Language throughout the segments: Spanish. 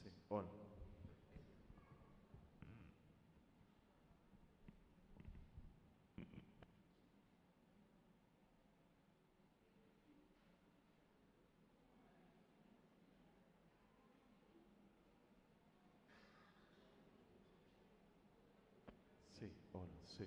Sí, on. Sí, on, sí.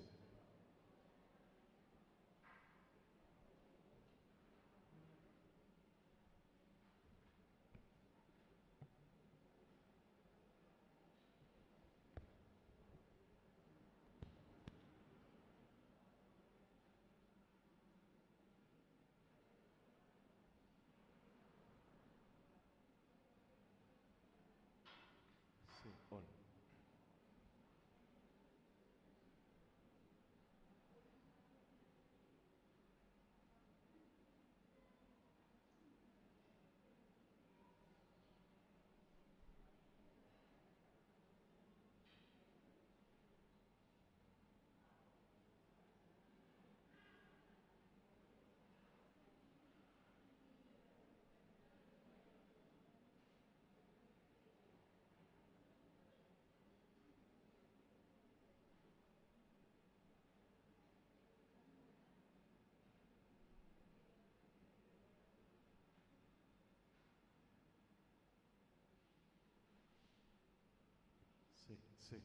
Sí, on. Sí, sí.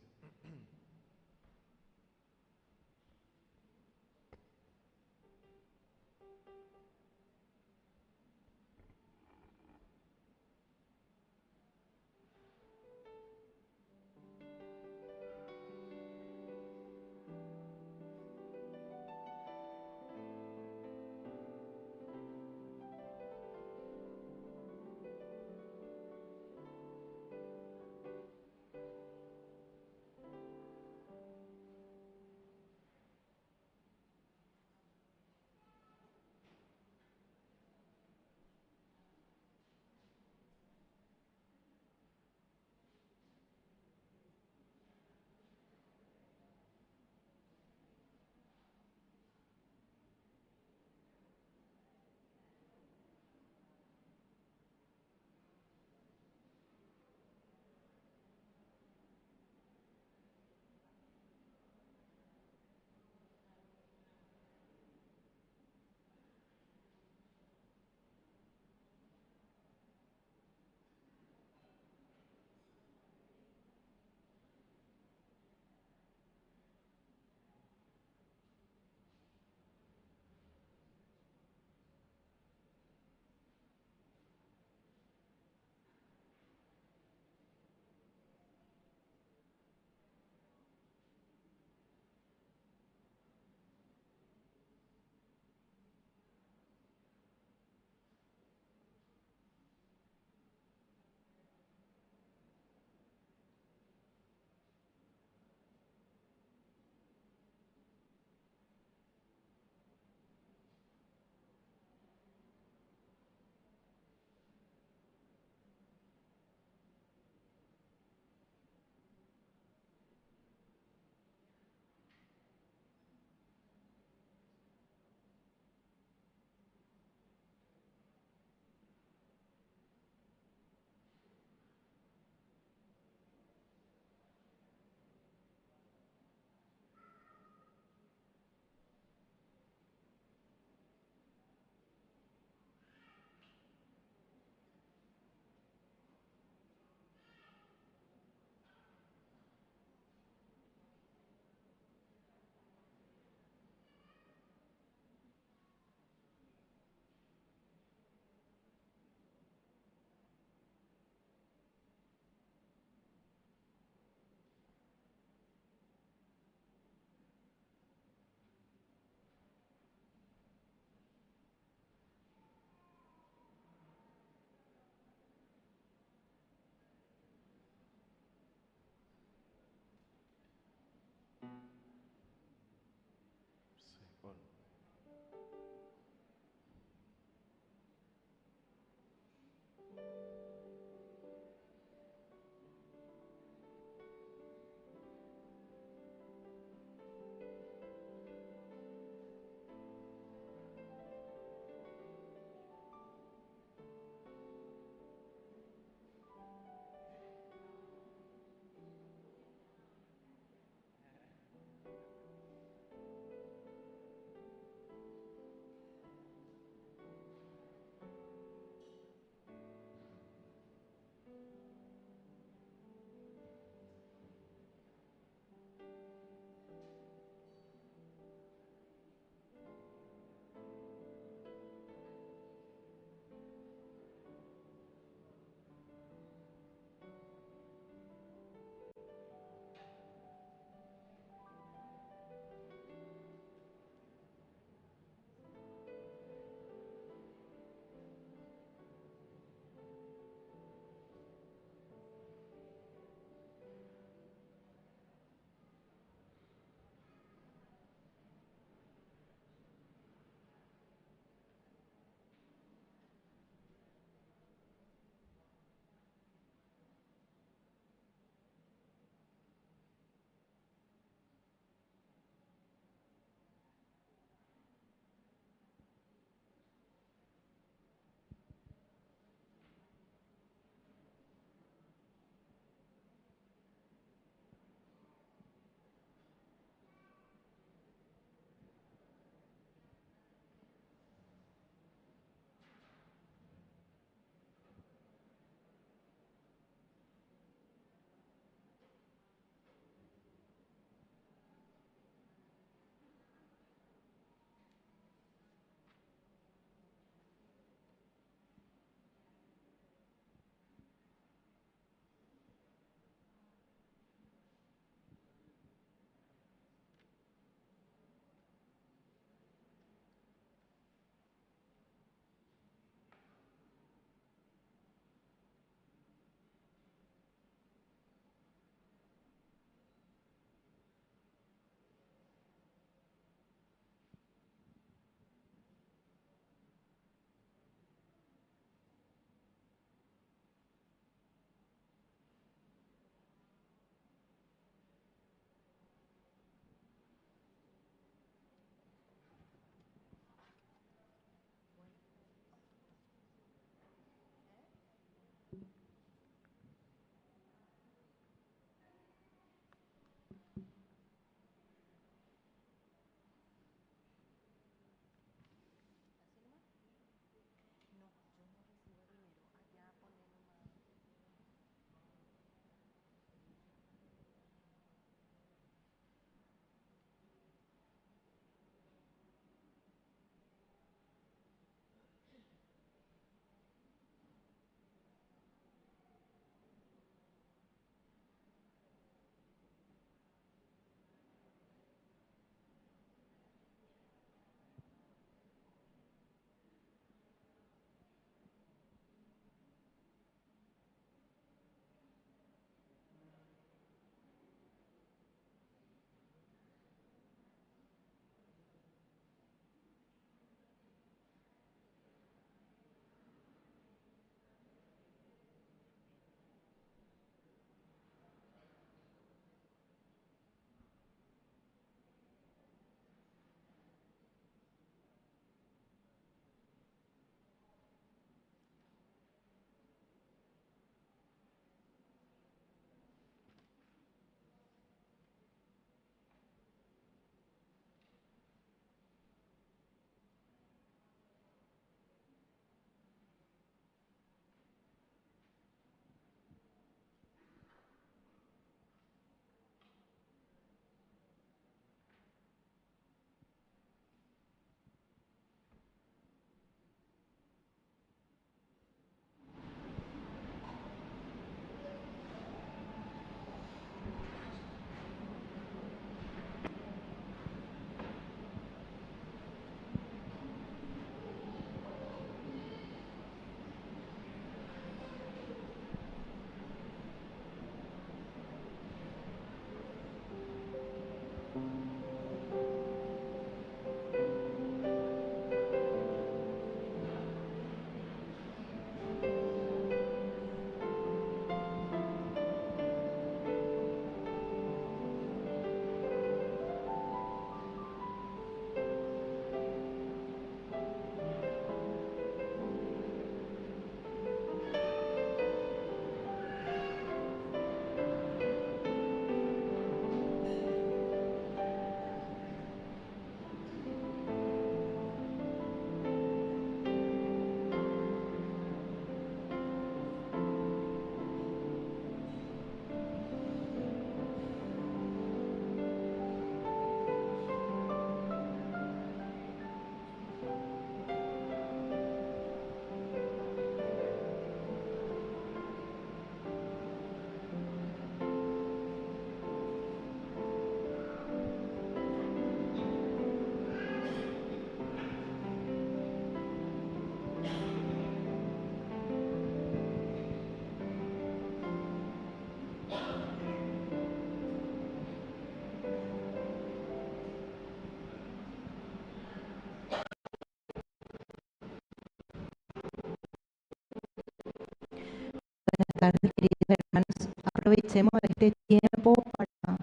tardes, queridos hermanos. Aprovechemos este tiempo para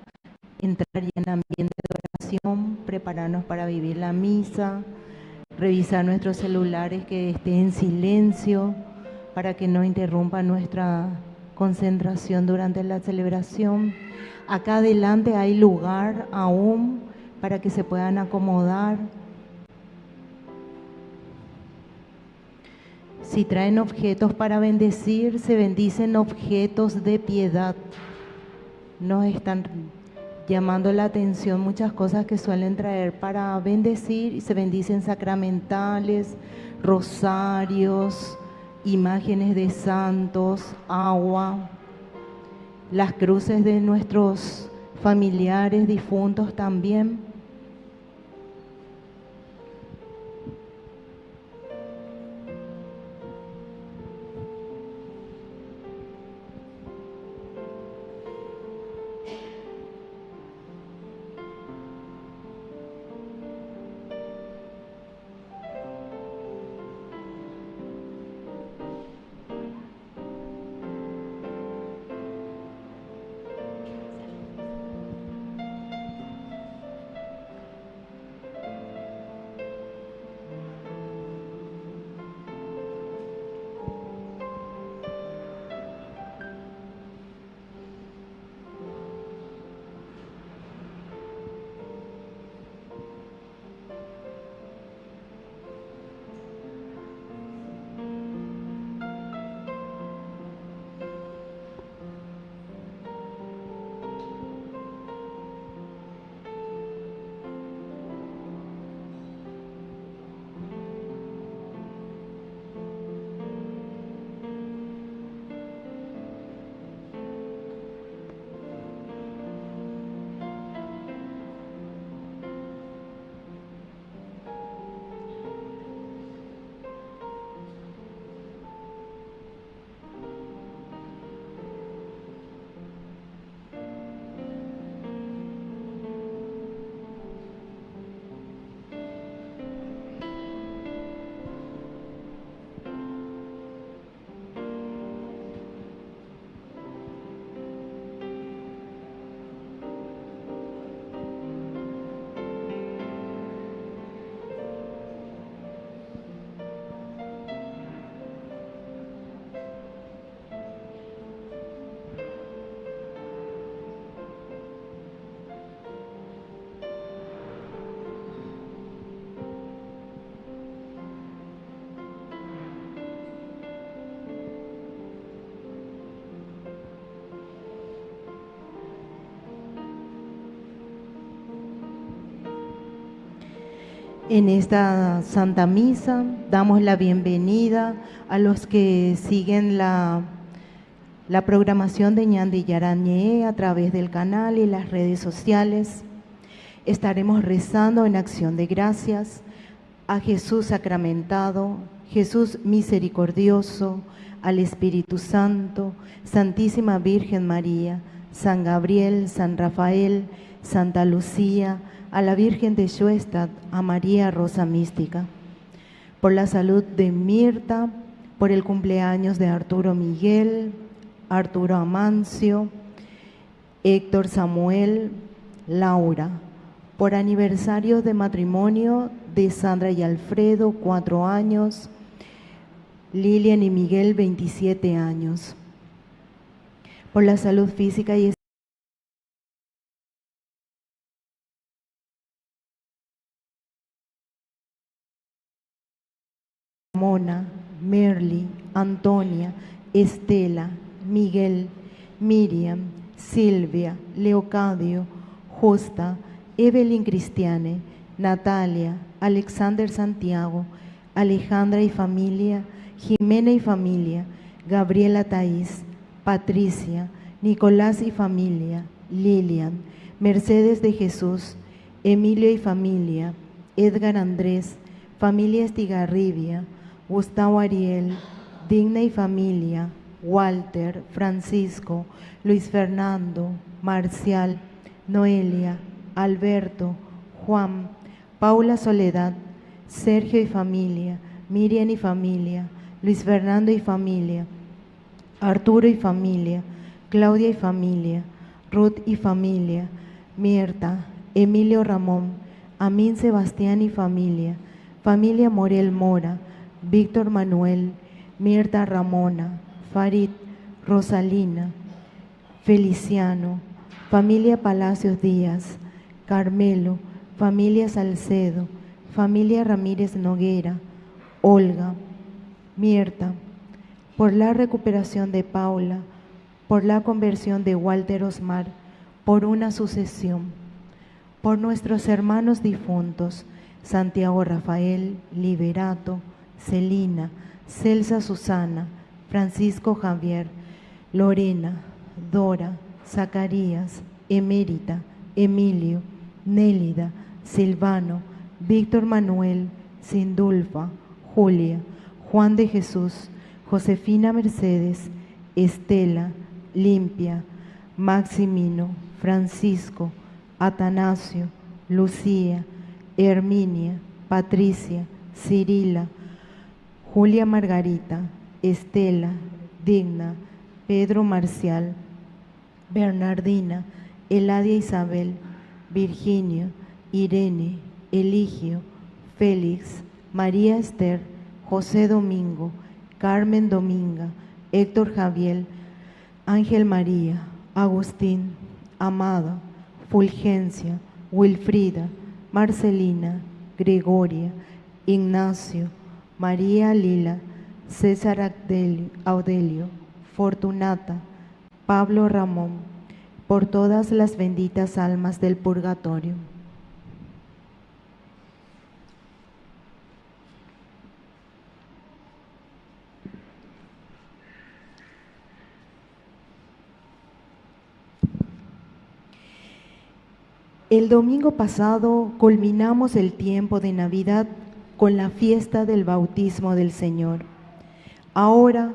entrar ya en ambiente de oración, prepararnos para vivir la misa, revisar nuestros celulares que estén en silencio para que no interrumpa nuestra concentración durante la celebración. Acá adelante hay lugar aún para que se puedan acomodar. Si traen objetos para bendecir, se bendicen objetos de piedad. Nos están llamando la atención muchas cosas que suelen traer para bendecir y se bendicen sacramentales, rosarios, imágenes de santos, agua, las cruces de nuestros familiares difuntos también. En esta Santa Misa damos la bienvenida a los que siguen la programación de Ñandi Yarañé a través del canal y las redes sociales. Estaremos rezando en acción de gracias a Jesús sacramentado, Jesús misericordioso, al Espíritu Santo, Santísima Virgen María, San Gabriel, San Rafael, Santa Lucía, a la Virgen de Schoenstatt, a María Rosa Mística, por la salud de Mirta, por el cumpleaños de Arturo Miguel, Arturo Amancio, Héctor Samuel, Laura, por aniversario de matrimonio de Sandra y Alfredo, 4 años, Lilian y Miguel, 27 años, por la salud física y Mona, Merly, Antonia, Estela, Miguel, Miriam, Silvia, Leocadio, Justa, Evelyn Cristiane, Natalia, Alexander Santiago, Alejandra y familia, Jimena y familia, Gabriela Thais, Patricia, Nicolás y familia, Lilian, Mercedes de Jesús, Emilio y familia, Edgar Andrés, familia Estigarribia, Gustavo Ariel, Digna y familia, Walter, Francisco, Luis Fernando, Marcial, Noelia, Alberto, Juan, Paula Soledad, Sergio y familia, Miriam y familia, Luis Fernando y familia, Arturo y familia, Claudia y familia, Ruth y familia, Mirta, Emilio Ramón, Amín Sebastián y familia, familia Morel Mora, Víctor Manuel, Mirta Ramona, Farid, Rosalina, Feliciano, familia Palacios Díaz, Carmelo, familia Salcedo, familia Ramírez Noguera, Olga, Mirta, por la recuperación de Paula, por la conversión de Walter Osmar, por una sucesión, por nuestros hermanos difuntos, Santiago Rafael, Liberato, Celina, Celsa Susana, Francisco Javier, Lorena, Dora, Zacarías, Emérita, Emilio, Nélida, Silvano, Víctor Manuel, Sindulfa, Julia, Juan de Jesús, Josefina Mercedes, Estela, Limpia, Maximino, Francisco, Atanasio, Lucía, Herminia, Patricia, Cirila, Julia Margarita, Estela, Digna, Pedro Marcial, Bernardina, Eladia Isabel, Virginio, Irene, Eligio, Félix, María Esther, José Domingo, Carmen Dominga, Héctor Javier, Ángel María, Agustín, Amada, Fulgencia, Wilfrida, Marcelina, Gregoria, Ignacio, María Lila, César Audelio, Fortunata, Pablo Ramón, por todas las benditas almas del purgatorio. El domingo pasado culminamos el tiempo de Navidad con la fiesta del bautismo del Señor. Ahora,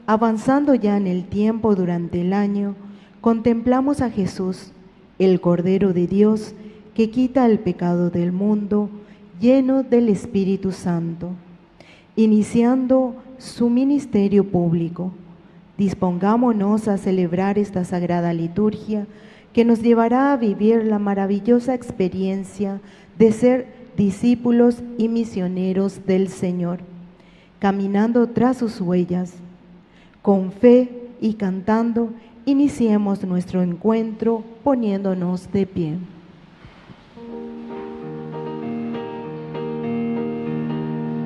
avanzando ya en el tiempo durante el año, contemplamos a Jesús, el Cordero de Dios, que quita el pecado del mundo, lleno del Espíritu Santo, iniciando su ministerio público. Dispongámonos a celebrar esta sagrada liturgia que nos llevará a vivir la maravillosa experiencia de ser discípulos y misioneros del Señor, caminando tras sus huellas. Con fe y cantando, iniciemos nuestro encuentro poniéndonos de pie.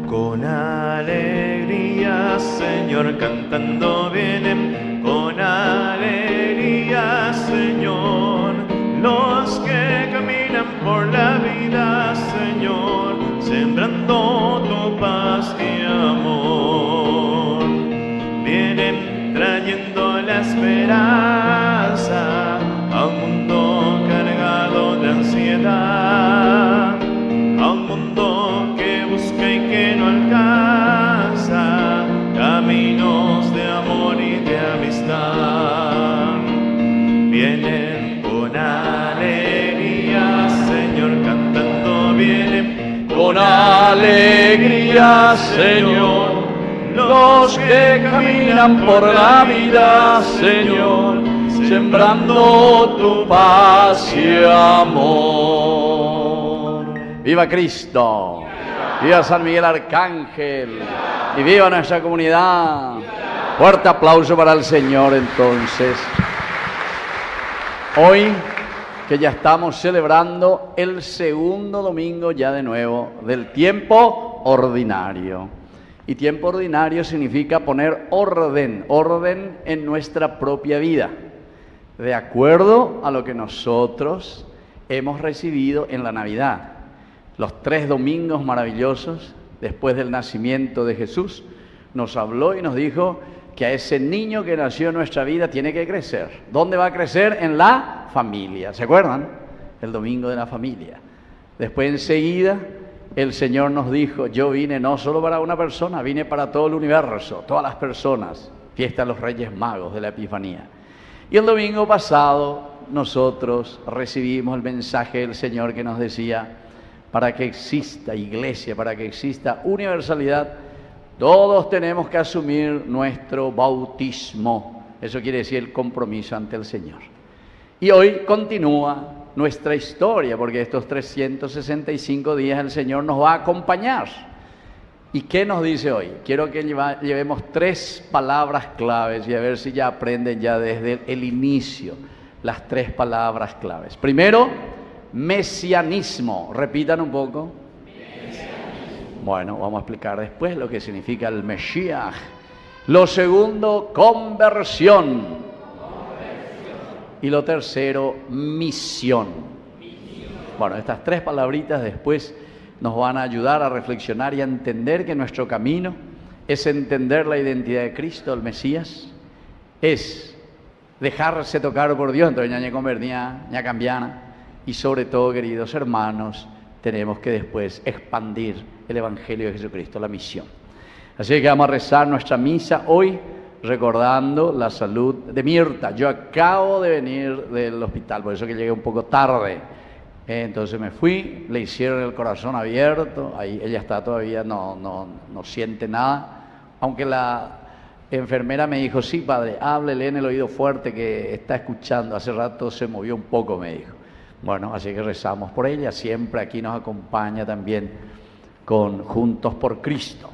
Con alegría, Señor, cantando vienen, con alegría, Señor, los que caminan por la vida, Señor, sembrando tu paz y amor. Vienen trayendo la esperanza a un mundo cargado de ansiedad, a un mundo que busca y que no alcanza caminos de amor y de amistad. Vienen con alegría, Señor, cantando vienen con alegría, Señor, los que caminan por la vida, Señor, sembrando tu paz y amor. ¡Viva Cristo! ¡Viva San Miguel Arcángel! ¡Y viva nuestra comunidad! Fuerte aplauso para el Señor, entonces. Hoy, que ya estamos celebrando el segundo domingo ya de nuevo del tiempo ordinario. Y tiempo ordinario significa poner orden en nuestra propia vida, de acuerdo a lo que nosotros hemos recibido en la Navidad. Los 3 domingos maravillosos después del nacimiento de Jesús, nos habló y nos dijo que a ese niño que nació en nuestra vida tiene que crecer. ¿Dónde va a crecer? En la familia. ¿Se acuerdan? El domingo de la familia. Después enseguida el Señor nos dijo, yo vine no solo para una persona, vine para todo el universo, todas las personas. Fiesta de los Reyes Magos de la Epifanía. Y el domingo pasado nosotros recibimos el mensaje del Señor que nos decía, para que exista iglesia, para que exista universalidad, Todos tenemos que asumir nuestro bautismo. Eso quiere decir el compromiso ante el Señor. Y hoy continúa nuestra historia, porque estos 365 días el Señor nos va a acompañar. ¿Y qué nos dice hoy? Quiero que llevemos 3 palabras claves y a ver si ya aprenden ya desde el inicio las 3 palabras claves. Primero, mesianismo. Repitan un poco. Bueno, vamos a explicar después lo que significa el Mesías. Lo segundo, conversión. Y lo tercero, misión. Bueno, estas 3 palabritas después nos van a ayudar a reflexionar y a entender que nuestro camino es entender la identidad de Cristo, el Mesías, es dejarse tocar por Dios, entonces ña convertida, ña cambiana, y sobre todo, queridos hermanos, tenemos que después expandir el Evangelio de Jesucristo, la misión. Así que vamos a rezar nuestra misa hoy recordando la salud de Mirta. Yo acabo de venir del hospital, por eso que llegué un poco tarde. Entonces me fui, le hicieron el corazón abierto, ahí ella está todavía, no siente nada, aunque la enfermera me dijo, sí padre, háblele en el oído fuerte que está escuchando, hace rato se movió un poco, me dijo. Bueno, así que rezamos por ella, siempre aquí nos acompaña también con Juntos por Cristo.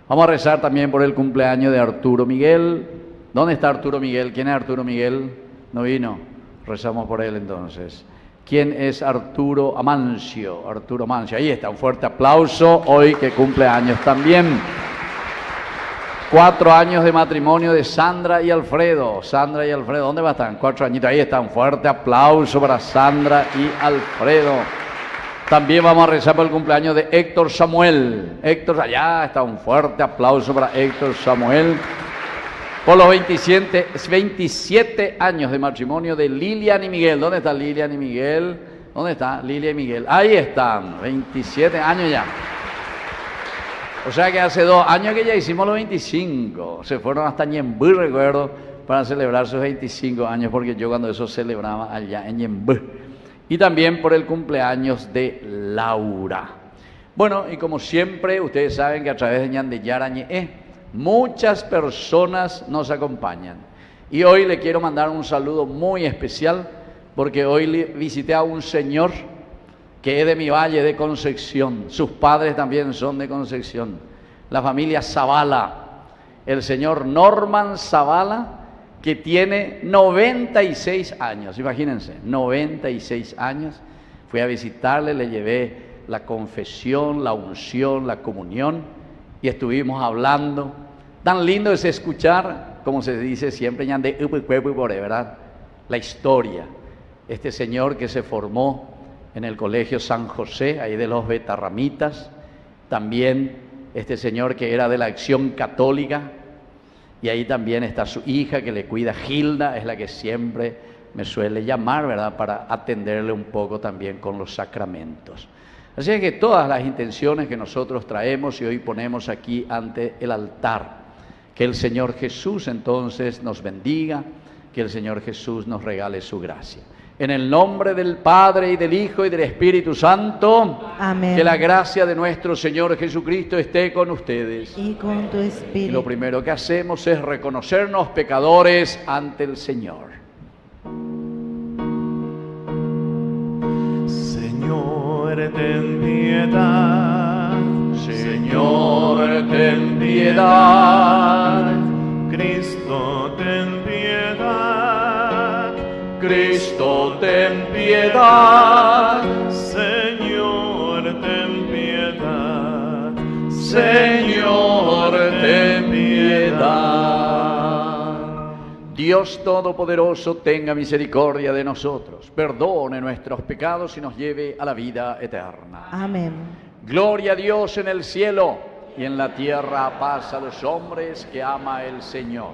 Vamos a rezar también por el cumpleaños de Arturo Miguel. ¿Dónde está Arturo Miguel? ¿Quién es Arturo Miguel? ¿No vino? Rezamos por él entonces. ¿Quién es Arturo Amancio? Arturo Amancio, ahí está, un fuerte aplauso, hoy que cumple años también. 4 años de matrimonio de Sandra y Alfredo. Sandra y Alfredo, ¿dónde va a estar? 4 añitos, ahí está, un fuerte aplauso para Sandra y Alfredo. También vamos a rezar por el cumpleaños de Héctor Samuel. Héctor, allá está, un fuerte aplauso para Héctor Samuel. Por los 27 años de matrimonio de Lilian y Miguel. ¿Dónde está Lilian y Miguel? ¿Dónde está Lilian y Miguel? Ahí están, 27 años ya. O sea que hace 2 años que ya hicimos los 25. Se fueron hasta Ñembú, recuerdo, para celebrar sus 25 años, porque yo cuando eso celebraba allá en Ñembú. Y también por el cumpleaños de Laura. Bueno, y como siempre, ustedes saben que a través de Ñan de Yarañe, muchas personas nos acompañan. Y hoy le quiero mandar un saludo muy especial, porque hoy visité a un señor que es de mi valle de Concepción. Sus padres también son de Concepción. La familia Zavala. El señor Norman Zavala, que tiene 96 años, imagínense, 96 años. Fui a visitarle, le llevé la confesión, la unción, la comunión, y estuvimos hablando. Tan lindo es escuchar, como se dice siempre, ¿verdad? La historia. Este señor que se formó en el Colegio San José, ahí de los Betarramitas, también este señor que era de la Acción Católica, y ahí también está su hija que le cuida, Gilda, es la que siempre me suele llamar, ¿verdad?, para atenderle un poco también con los sacramentos. Así que todas las intenciones que nosotros traemos y hoy ponemos aquí ante el altar, que el Señor Jesús entonces nos bendiga, que el Señor Jesús nos regale su gracia. En el nombre del Padre y del Hijo y del Espíritu Santo. Amén. Que la gracia de nuestro Señor Jesucristo esté con ustedes. Y con tu espíritu. Y lo primero que hacemos es reconocernos pecadores ante el Señor. Señor, ten piedad. Señor, ten piedad. Cristo, ten piedad. Cristo, ten piedad. Señor, ten piedad. Señor, ten piedad. Dios Todopoderoso, tenga misericordia de nosotros, perdone nuestros pecados y nos lleve a la vida eterna. Amén. Gloria a Dios en el cielo y en la tierra paz a los hombres que ama el Señor.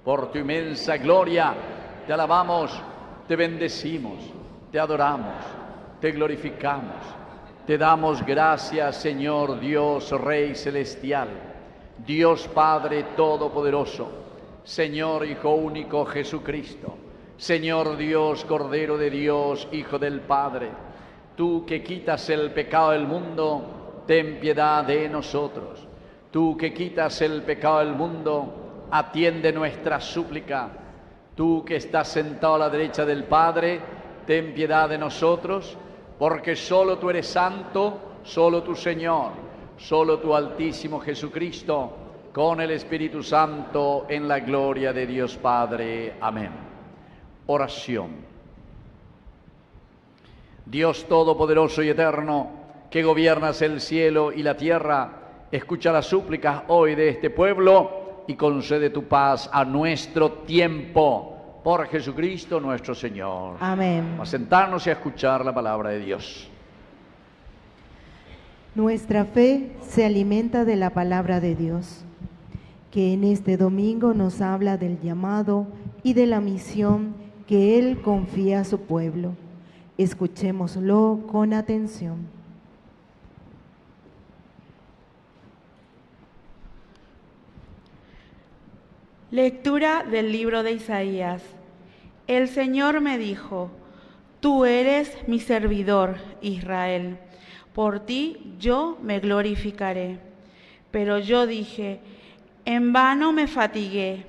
Por tu inmensa gloria te alabamos, te bendecimos, te adoramos, te glorificamos. Te damos gracias, Señor Dios, Rey Celestial, Dios Padre Todopoderoso, Señor Hijo Único Jesucristo, Señor Dios, Cordero de Dios, Hijo del Padre. Tú que quitas el pecado del mundo, ten piedad de nosotros. Tú que quitas el pecado del mundo, atiende nuestra súplica. Tú que estás sentado a la derecha del Padre, ten piedad de nosotros, porque solo tú eres santo, solo tu Señor, solo tu Altísimo Jesucristo, con el Espíritu Santo, en la gloria de Dios Padre. Amén. Oración. Dios Todopoderoso y Eterno, que gobiernas el cielo y la tierra, escucha las súplicas hoy de este pueblo y concede tu paz a nuestro tiempo. Por Jesucristo nuestro Señor. Amén. A sentarnos y a escuchar la palabra de Dios. Nuestra fe se alimenta de la palabra de Dios, que en este domingo nos habla del llamado y de la misión que Él confía a su pueblo. Escuchémoslo con atención. Lectura del libro de Isaías. El Señor me dijo: Tú eres mi servidor, Israel. Por ti yo me glorificaré. Pero yo dije: en vano me fatigué,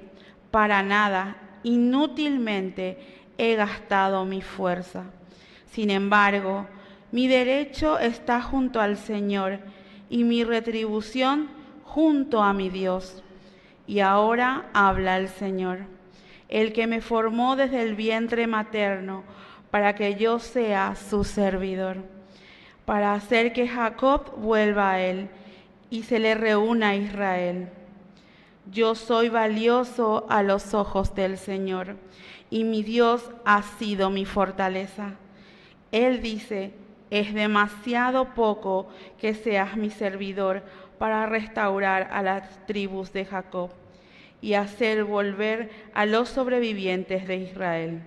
para nada, inútilmente he gastado mi fuerza. Sin embargo, mi derecho está junto al Señor y mi retribución junto a mi Dios. Y ahora habla el Señor, el que me formó desde el vientre materno, para que yo sea su servidor, para hacer que Jacob vuelva a él y se le reúna a Israel. Yo soy valioso a los ojos del Señor, y mi Dios ha sido mi fortaleza. Él dice: es demasiado poco que seas mi servidor para restaurar a las tribus de Jacob y hacer volver a los sobrevivientes de Israel.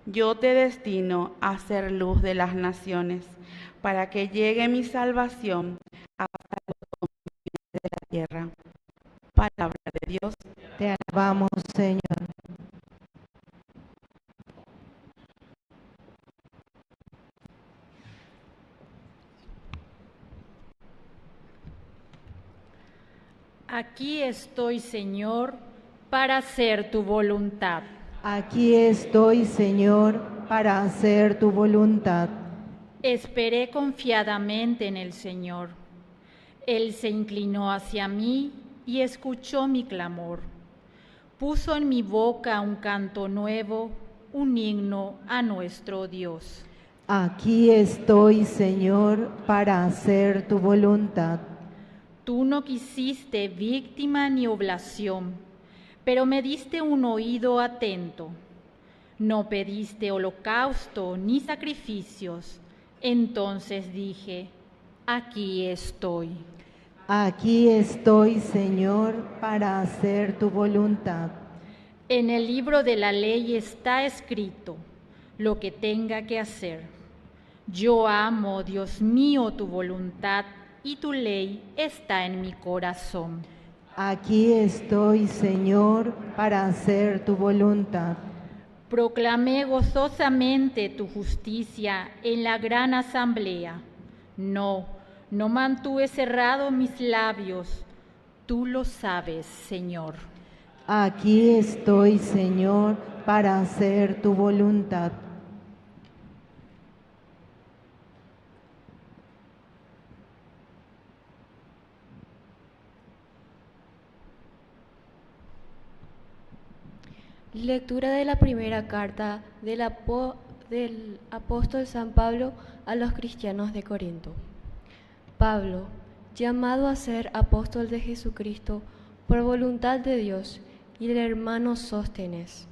Yo te destino a ser luz de las naciones, para que llegue mi salvación hasta los confines de la tierra. Palabra de Dios. Te alabamos, Señor. Aquí estoy, Señor, para hacer tu voluntad. Aquí estoy, Señor, para hacer tu voluntad. Esperé confiadamente en el Señor. Él se inclinó hacia mí y escuchó mi clamor. Puso en mi boca un canto nuevo, un himno a nuestro Dios. Aquí estoy, Señor, para hacer tu voluntad. Tú no quisiste víctima ni oblación, pero me diste un oído atento. No pediste holocausto ni sacrificios. Entonces dije: aquí estoy. Aquí estoy, Señor, para hacer tu voluntad. En el libro de la ley está escrito lo que tenga que hacer. Yo amo, Dios mío, tu voluntad, y tu ley está en mi corazón. Aquí estoy, Señor, para hacer tu voluntad. Proclamé gozosamente tu justicia en la gran asamblea. No mantuve cerrados mis labios. Tú lo sabes, Señor. Aquí estoy, Señor, para hacer tu voluntad. Lectura de la primera carta del apóstol San Pablo a los cristianos de Corinto. Pablo, llamado a ser apóstol de Jesucristo por voluntad de Dios, y el hermano Sóstenes,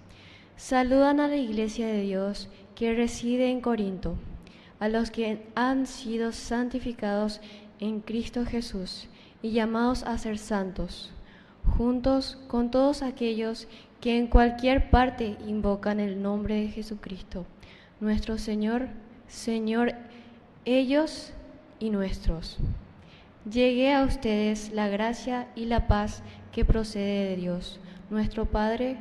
saludan a la iglesia de Dios que reside en Corinto, a los que han sido santificados en Cristo Jesús y llamados a ser santos, juntos con todos aquellos que en cualquier parte invocan el nombre de Jesucristo, nuestro Señor, ellos y nuestros. Llegue a ustedes la gracia y la paz que procede de Dios, nuestro Padre,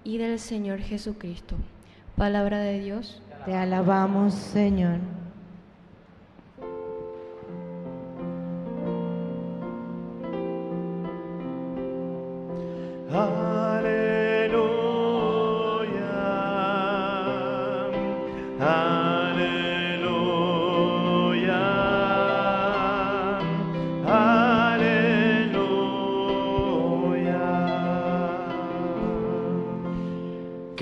y del Señor Jesucristo. Palabra de Dios. Te alabamos, Señor.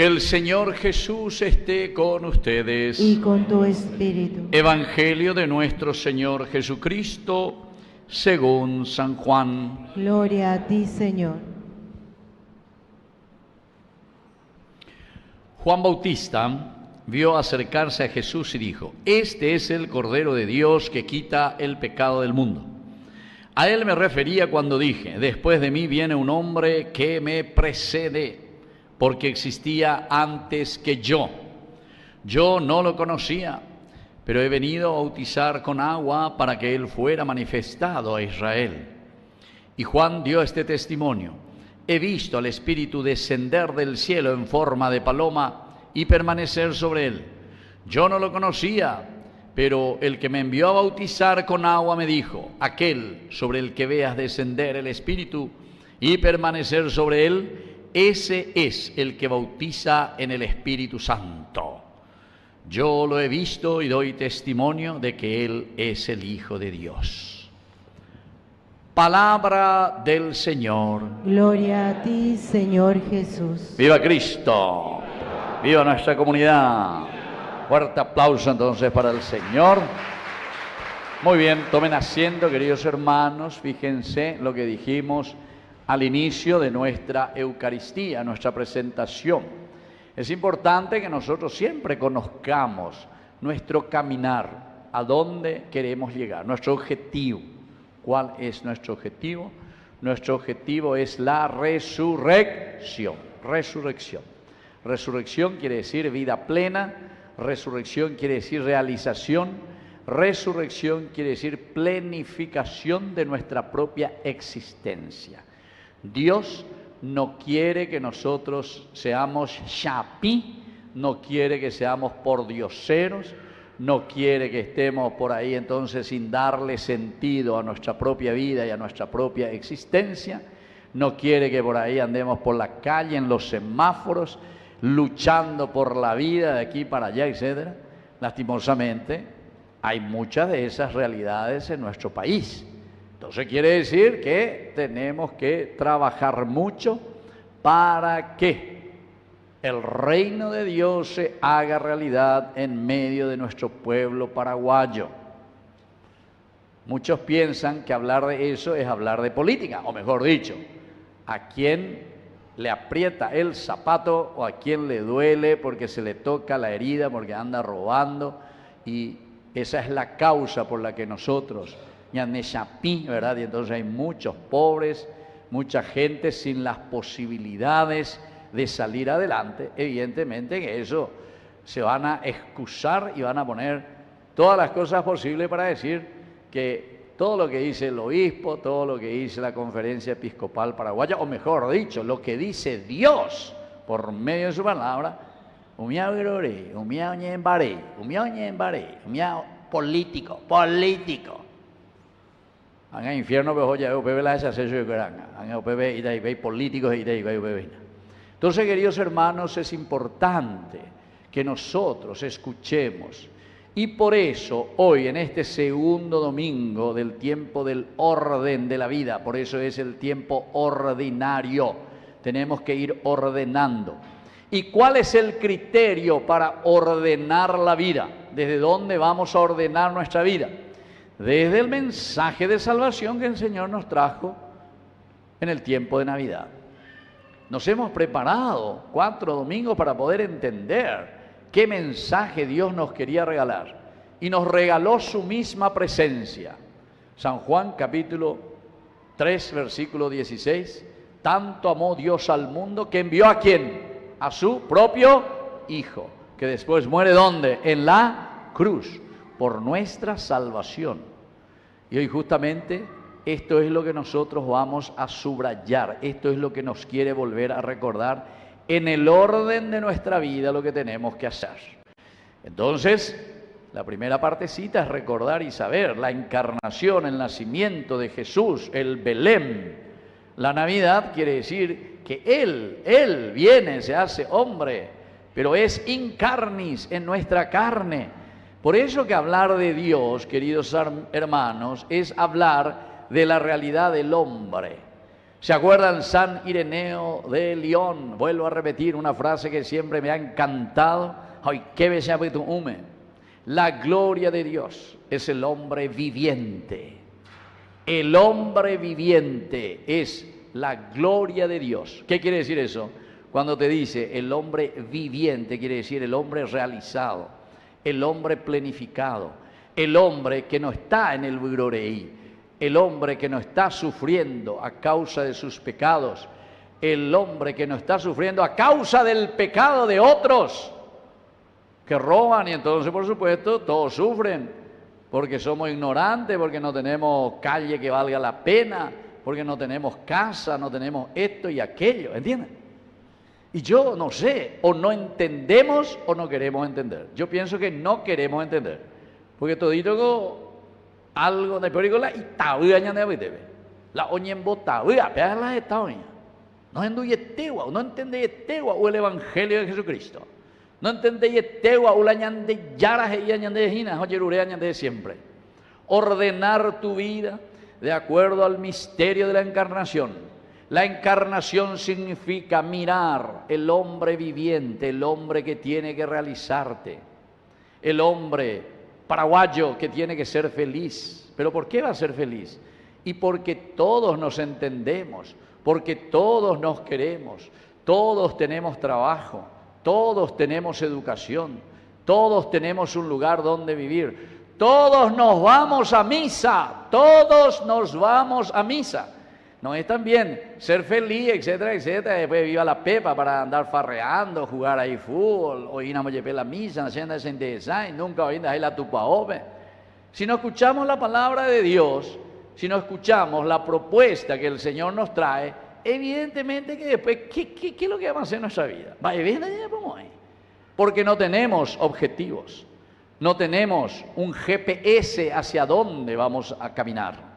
Que el Señor Jesús esté con ustedes. Y con tu espíritu. Evangelio de nuestro Señor Jesucristo, según San Juan. Gloria a ti, Señor. Juan Bautista vio acercarse a Jesús y dijo: Este es el Cordero de Dios que quita el pecado del mundo. A él me refería cuando dije: Después de mí viene un hombre que me precede, porque existía antes que yo. Yo no lo conocía, pero he venido a bautizar con agua para que él fuera manifestado a Israel. Y Juan dio este testimonio: He visto al Espíritu descender del cielo en forma de paloma y permanecer sobre él. Yo no lo conocía, pero el que me envió a bautizar con agua me dijo: Aquel sobre el que veas descender el Espíritu y permanecer sobre él, ese es el que bautiza en el Espíritu Santo. Yo lo he visto y doy testimonio de que Él es el Hijo de Dios. Palabra del Señor. Gloria a ti, Señor Jesús. ¡Viva Cristo! ¡Viva nuestra comunidad! Fuerte aplauso entonces para el Señor. Muy bien, tomen asiento, queridos hermanos. Fíjense lo que dijimos al inicio de nuestra Eucaristía, nuestra presentación. Es importante que nosotros siempre conozcamos nuestro caminar, a dónde queremos llegar, nuestro objetivo. ¿Cuál es nuestro objetivo? Nuestro objetivo es la resurrección. Resurrección. Resurrección quiere decir vida plena, resurrección quiere decir realización, resurrección quiere decir plenificación de nuestra propia existencia. Dios no quiere que nosotros seamos chapí, no quiere que seamos pordioseros, no quiere que estemos por ahí entonces sin darle sentido a nuestra propia vida y a nuestra propia existencia, no quiere que por ahí andemos por la calle, en los semáforos, luchando por la vida de aquí para allá, etc. Lastimosamente, hay muchas de esas realidades en nuestro país. Entonces quiere decir que tenemos que trabajar mucho para que el reino de Dios se haga realidad en medio de nuestro pueblo paraguayo. Muchos piensan que hablar de eso es hablar de política, o mejor dicho, a quien le aprieta el zapato o a quien le duele porque se le toca la herida, porque anda robando, y esa es la causa por la que nosotros ¿verdad? Y entonces hay muchos pobres, mucha gente sin las posibilidades de salir adelante. Evidentemente que eso se van a excusar y van a poner todas las cosas posibles para decir que todo lo que dice el obispo, todo lo que dice la Conferencia Episcopal Paraguaya, o mejor dicho, lo que dice Dios por medio de su palabra, político. Anga infierno pero ya UPB la esa se yo granga, anga UPB y dai políticos y dai UPB. Entonces, queridos hermanos, es importante que nosotros escuchemos, y por eso hoy en este segundo domingo del tiempo del orden de la vida, por eso es el tiempo ordinario, tenemos que ir ordenando. ¿Y cuál es el criterio para ordenar la vida? ¿Desde dónde vamos a ordenar nuestra vida? Desde el mensaje de salvación que el Señor nos trajo en el tiempo de Navidad. Nos hemos preparado 4 domingos para poder entender qué mensaje Dios nos quería regalar. Y nos regaló su misma presencia. San Juan capítulo 3, versículo 16. Tanto amó Dios al mundo que envió ¿a quién? A su propio Hijo, que después muere ¿dónde? En la cruz, por nuestra salvación. Y hoy justamente esto es lo que nosotros vamos a subrayar, esto es lo que nos quiere volver a recordar en el orden de nuestra vida, lo que tenemos que hacer. Entonces, la primera partecita es recordar y saber la encarnación, el nacimiento de Jesús, el Belén. La Navidad quiere decir que Él viene, se hace hombre, pero es incarnis en nuestra carne. Por eso que hablar de Dios, queridos hermanos, es hablar de la realidad del hombre. ¿Se acuerdan San Ireneo de León? Vuelvo a repetir una frase que siempre me ha encantado. Ay, qué bella hume. La gloria de Dios es el hombre viviente. El hombre viviente es la gloria de Dios. ¿Qué quiere decir eso? Cuando te dice el hombre viviente, quiere decir el hombre realizado, el hombre planificado, el hombre que no está en el virorei, el hombre que no está sufriendo a causa de sus pecados, el hombre que no está sufriendo a causa del pecado de otros que roban, y entonces por supuesto todos sufren porque somos ignorantes, porque no tenemos calle que valga la pena, porque no tenemos casa, no tenemos esto y aquello, ¿entienden? Y yo no sé, o no entendemos o no queremos entender. Yo pienso que no queremos entender, porque todito algo de película y tabua ñande abitebe. La oñembo tabua, pegas la estadoña. No enduyetegua, no entendeyetegua o el evangelio de Jesucristo. No entendeyetegua o la ñande yara y ñande de jina, oyerurea ñande de siempre. Ordenar tu vida de acuerdo al misterio de la encarnación. La encarnación significa mirar el hombre viviente, el hombre que tiene que realizarte, el hombre paraguayo que tiene que ser feliz. ¿Pero por qué va a ser feliz? Y porque todos nos entendemos, porque todos nos queremos, todos tenemos trabajo, todos tenemos educación, todos tenemos un lugar donde vivir, todos nos vamos a misa, todos nos vamos a misa. No es también ser feliz, etcétera, etcétera, después viva la pepa para andar farreando, jugar ahí fútbol, o ir a la misa, haciendo ese design, nunca oír ahí la tupaope. Si no escuchamos la palabra de Dios, si no escuchamos la propuesta que el Señor nos trae, evidentemente que después, ¿qué es lo que vamos a hacer en nuestra vida? Porque no tenemos objetivos, no tenemos un GPS hacia dónde vamos a caminar.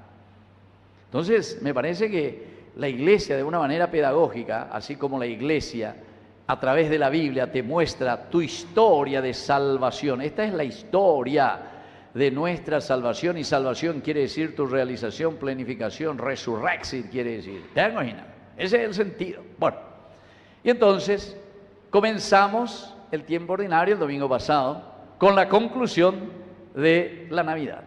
Entonces, me parece que la Iglesia, de una manera pedagógica, así como la Iglesia a través de la Biblia te muestra tu historia de salvación. Esta es la historia de nuestra salvación, y salvación quiere decir tu realización, planificación, resurrexit quiere decir. ¿Te imaginas? Ese es el sentido. Bueno, y entonces comenzamos el tiempo ordinario el domingo pasado con la conclusión de la Navidad.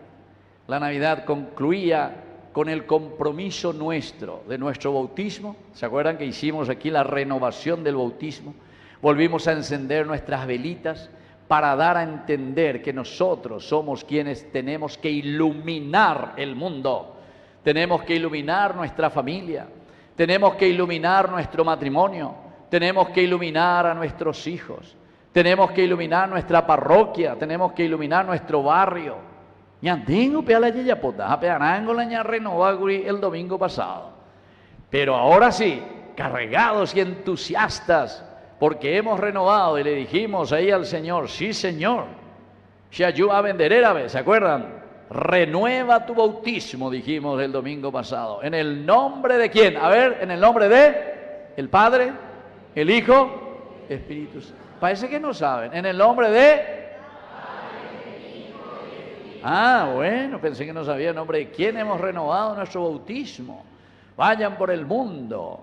La Navidad concluía con el compromiso nuestro, de nuestro bautismo. ¿Se acuerdan que hicimos aquí la renovación del bautismo? Volvimos a encender nuestras velitas para dar a entender que nosotros somos quienes tenemos que iluminar el mundo. Tenemos que iluminar nuestra familia, tenemos que iluminar nuestro matrimonio, tenemos que iluminar a nuestros hijos, tenemos que iluminar nuestra parroquia, tenemos que iluminar nuestro barrio. Ñandingo pea la yeyapota, apeanango la ña renovaguri el domingo pasado. Pero ahora sí, cargados y entusiastas, porque hemos renovado y le dijimos ahí al Señor, sí Señor, se ayuda a vender, ¿se acuerdan? Renueva tu bautismo, dijimos el domingo pasado. ¿En el nombre de quién? A ver, en el nombre de el Padre, el Hijo, Espíritu Santo. Parece que no saben. En el nombre de... Ah, bueno, pensé que no sabía el nombre de quién hemos renovado nuestro bautismo. Vayan por el mundo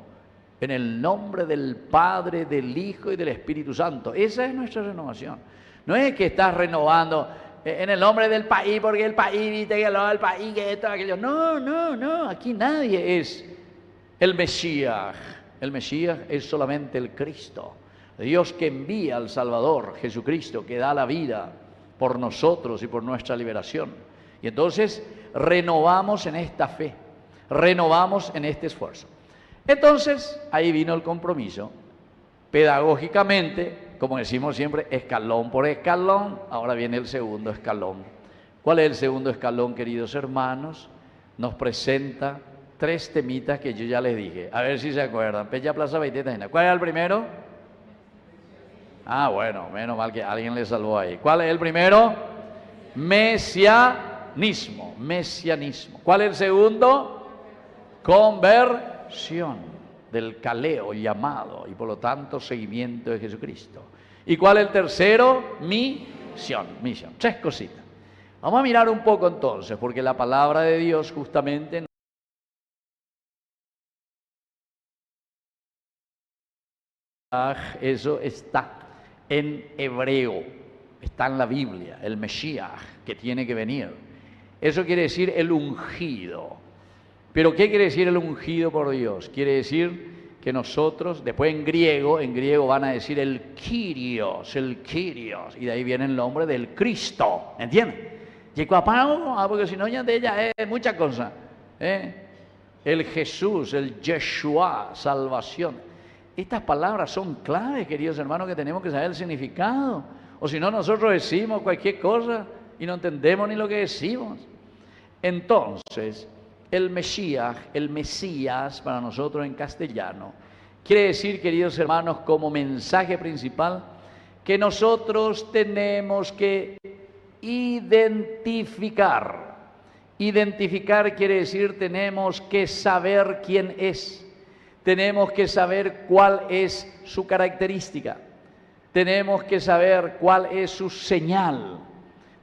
en el nombre del Padre, del Hijo y del Espíritu Santo. Esa es nuestra renovación. No es que estás renovando en el nombre del país, porque el país, viste que el país, que esto, aquello. No, aquí nadie es el Mesías. El Mesías es solamente el Cristo. Dios que envía al Salvador, Jesucristo, que da la vida por nosotros y por nuestra liberación. Y entonces renovamos en esta fe, renovamos en este esfuerzo. Entonces ahí vino el compromiso, pedagógicamente, como decimos siempre, escalón por escalón. Ahora viene el segundo escalón. ¿Cuál es el segundo escalón, queridos hermanos? Nos presenta 3 temitas que yo ya les dije, a ver si se acuerdan. Pecha Plaza Baiteta. ¿Cuál era el primero? Ah, bueno, menos mal que alguien le salvó ahí. ¿Cuál es el primero? Mesianismo, mesianismo. ¿Cuál es el segundo? Conversión, del caleo llamado, y por lo tanto seguimiento de Jesucristo. ¿Y cuál es el tercero? Misión, misión. 3 cositas. Vamos a mirar un poco entonces, porque la palabra de Dios justamente eso está en hebreo, está en la Biblia, el Mesías que tiene que venir. Eso quiere decir el ungido. ¿Pero qué quiere decir el ungido por Dios? Quiere decir que nosotros, después en griego van a decir el Kyrios, y de ahí viene el nombre del Cristo, ¿entienden? Porque si no ya de ella es mucha cosa, el Jesús, el Yeshua, salvación. Estas palabras son claves, queridos hermanos, que tenemos que saber el significado, o si no nosotros decimos cualquier cosa y no entendemos ni lo que decimos. Entonces, el Mesías para nosotros en castellano, quiere decir, queridos hermanos, como mensaje principal, que nosotros tenemos que identificar. Identificar quiere decir tenemos que saber quién es, tenemos que saber cuál es su característica, tenemos que saber cuál es su señal,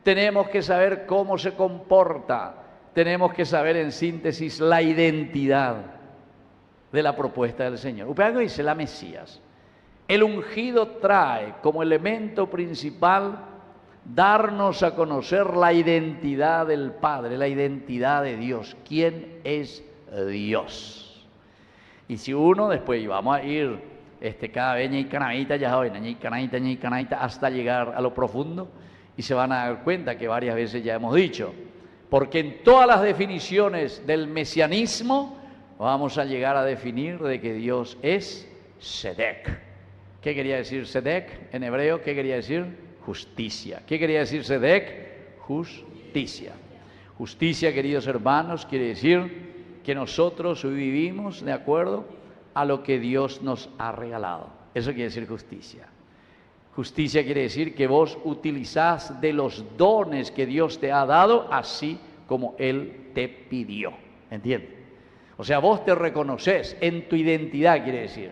tenemos que saber cómo se comporta. Tenemos que saber en síntesis la identidad de la propuesta del Señor. Upeago dice la Mesías. El ungido trae como elemento principal darnos a conocer la identidad del Padre, la identidad de Dios. ¿Quién es Dios? Y si uno después, y vamos a ir cada vez y canadita, ya hoy, canadita, hasta llegar a lo profundo, y se van a dar cuenta que varias veces ya hemos dicho. Porque en todas las definiciones del mesianismo vamos a llegar a definir de que Dios es Sedek. ¿Qué quería decir Sedek en hebreo? ¿Qué quería decir? Justicia. ¿Qué quería decir Sedek? Justicia. Justicia, queridos hermanos, quiere decir que nosotros hoy vivimos de acuerdo a lo que Dios nos ha regalado. Eso quiere decir justicia. Justicia quiere decir que vos utilizás de los dones que Dios te ha dado, así como Él te pidió. ¿Entiendes? O sea, vos te reconoces en tu identidad, quiere decir.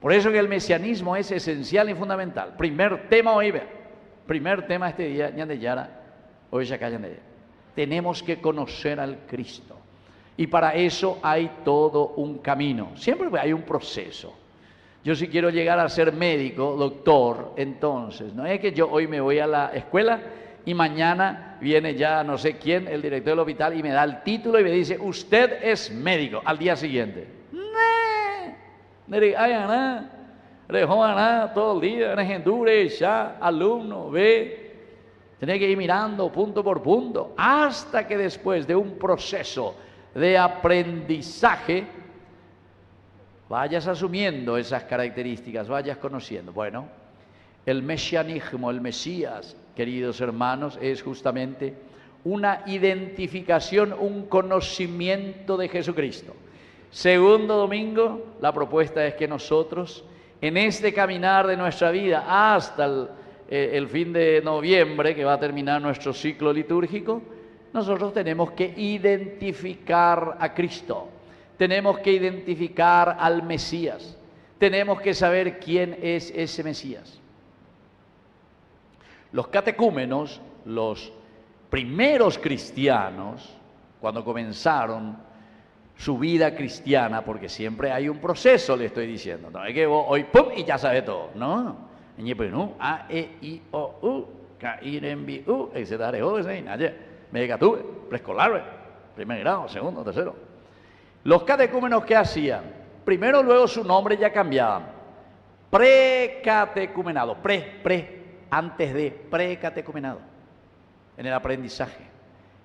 Por eso que el mesianismo es esencial y fundamental. Primer tema hoy, primer tema este día, Ñandeyara, hoy ya callan de ella. Tenemos que conocer al Cristo. Y para eso hay todo un camino. Siempre hay un proceso. Yo si quiero llegar a ser médico, doctor, entonces, no es que yo hoy me voy a la escuela y mañana viene ya no sé quién, el director del hospital, y me da el título y me dice, usted es médico, al día siguiente. Todo el día, endure, ya, alumno, ve, tiene que ir mirando punto por punto, hasta que después de un proceso de aprendizaje, vayas asumiendo esas características, vayas conociendo. Bueno, el mesianismo, el Mesías, queridos hermanos, es justamente una identificación, un conocimiento de Jesucristo. Segundo domingo, la propuesta es que nosotros, en este caminar de nuestra vida hasta el fin de noviembre, que va a terminar nuestro ciclo litúrgico, nosotros tenemos que identificar a Cristo. Tenemos que identificar al Mesías. Tenemos que saber quién es ese Mesías. Los catecúmenos, los primeros cristianos, cuando comenzaron su vida cristiana, porque siempre hay un proceso, le estoy diciendo. No es que vos hoy pum y ya sabes todo. No. A, E, I, O, U, K, I, R, M, B, U, etcétera, Megatube, preescolar, primer grado, segundo, tercero. Los catecúmenos, ¿qué hacían? Primero, luego su nombre ya cambiaban. Precatecumenado, antes de precatecumenado, en el aprendizaje.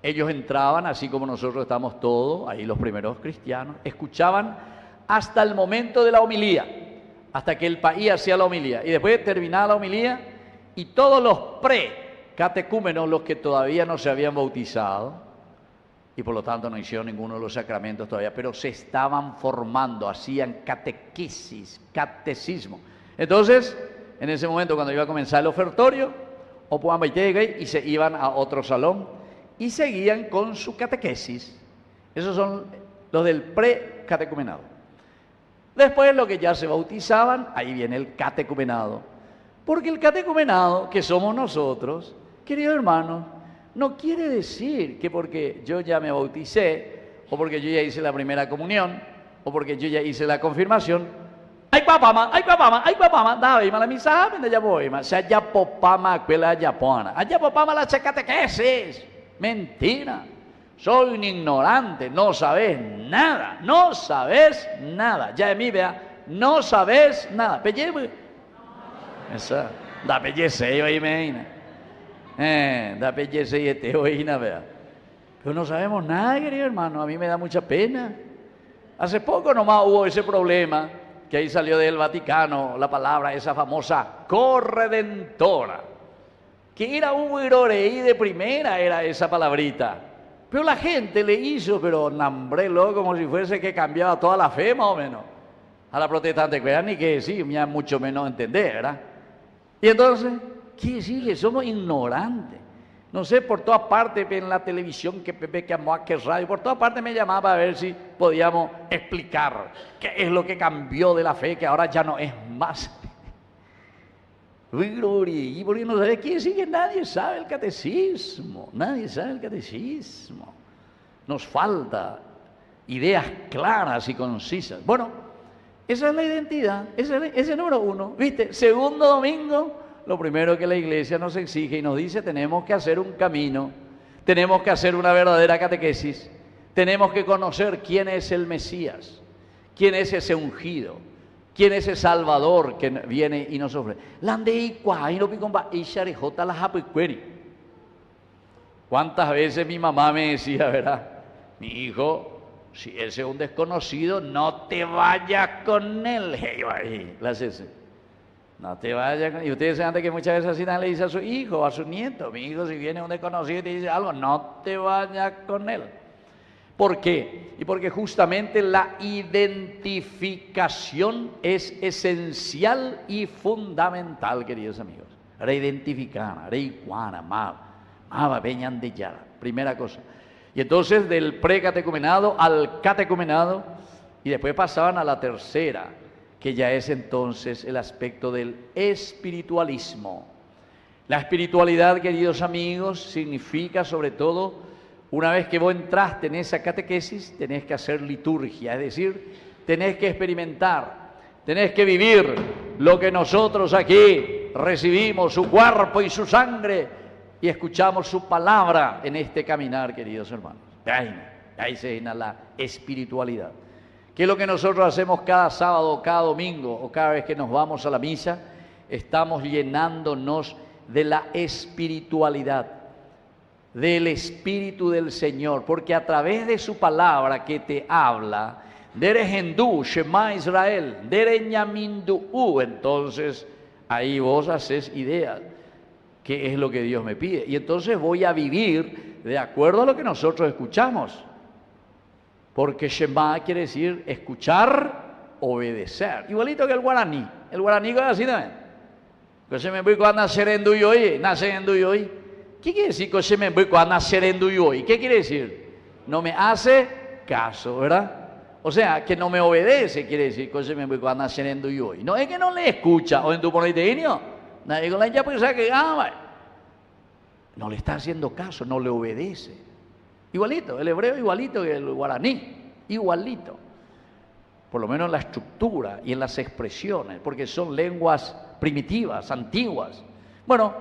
Ellos entraban, así como nosotros estamos todos, ahí los primeros cristianos, escuchaban hasta el momento de la homilía, hasta que el país hacía la homilía. Y después terminaba la homilía y todos los precatecúmenos, los que todavía no se habían bautizado, y por lo tanto no hicieron ninguno de los sacramentos todavía, pero se estaban formando, hacían catequesis, catecismo. Entonces, en ese momento cuando iba a comenzar el ofertorio, y se iban a otro salón y seguían con su catequesis. Esos son los del precatecumenado. Después, los que ya se bautizaban, ahí viene el catecumenado. Porque el catecumenado, que somos nosotros, queridos hermanos, no quiere decir que porque yo ya me bauticé, o porque yo ya hice la primera comunión, o porque yo ya hice la confirmación, Ay papama, dave, ma la misa, me ya voy, ma se haya popama, quella japona. Allá popama la catequesis. Mentira. Soy un ignorante, no sabes nada, no sabes nada. Ya de mí, vea, no sabes nada. Pelle, esa, da pellece, yo ahí me da pellece y este hoy, vea. Pero no sabemos nada, querido hermano, a mí me da mucha pena. Hace poco nomás hubo ese problema, que ahí salió del Vaticano la palabra, esa famosa corredentora, que era un y de primera, era esa palabrita. Pero la gente le hizo, pero nambrelo como si fuese que cambiaba toda la fe, más o menos. A la protestante, que ni que decir, me mucho menos entender, ¿verdad? Y entonces, ¿qué decir? Que somos ignorantes. No sé, por todas partes, en la televisión, que Pepe, que Amoa, que radio, por todas partes me llamaba a ver si podíamos explicar qué es lo que cambió de la fe, que ahora ya no es más. Y porque no sabe qué decir, que nadie sabe el catecismo, nadie sabe el catecismo. Nos falta ideas claras y concisas. Bueno, esa es la identidad, ese es el número uno, ¿viste? Segundo domingo, lo primero que la iglesia nos exige y nos dice, tenemos que hacer un camino, tenemos que hacer una verdadera catequesis, tenemos que conocer quién es el Mesías, quién es ese ungido, quién es ese Salvador que viene y nos ofrece. ¿Cuántas veces mi mamá me decía, verdad? Mi hijo, si ese es un desconocido, no te vayas con él. No te vayas. Y ustedes saben que muchas veces así le dice a su hijo, a su nieto, mi hijo, si viene un desconocido y te dice algo, no te vayas con él. ¿Por qué? Y porque justamente la identificación es esencial y fundamental, queridos amigos. Reidentificar, reiguana, mava, veñan de ya. Primera cosa. Y entonces del precatecumenado al catecumenado, y después pasaban a la tercera, que ya es entonces el aspecto del espiritualismo. La espiritualidad, queridos amigos, significa sobre todo, una vez que vos entraste en esa catequesis, tenés que hacer liturgia, es decir, tenés que experimentar, tenés que vivir lo que nosotros aquí recibimos, su cuerpo y su sangre, y escuchamos su palabra en este caminar, queridos hermanos. Ahí se llena la espiritualidad. ¿Qué es lo que nosotros hacemos cada sábado, cada domingo o cada vez que nos vamos a la misa? Estamos llenándonos de la espiritualidad, del Espíritu del Señor, porque a través de su palabra que te habla, Dere Hendú, Shema Israel, Dere Ñaminduú, entonces ahí vos haces idea qué es lo que Dios me pide. Y entonces voy a vivir de acuerdo a lo que nosotros escuchamos. Porque Shema quiere decir escuchar, obedecer. Igualito que el guaraní. El guaraní es así también. Que se me voy a nacer en Duyoi, nace en Duyoi. ¿Qué quiere decir que se me voy a nacer en Duyoi? ¿Qué quiere decir? No me hace caso, ¿verdad? O sea, que no me obedece, quiere decir que se me voy a nacer en Duyoi. No es que no le escucha, o en tu politeíno, nadie con la ya puede que no le está haciendo caso, no le obedece. Igualito, el hebreo igualito que el guaraní, igualito. Por lo menos en la estructura y en las expresiones, porque son lenguas primitivas, antiguas. Bueno,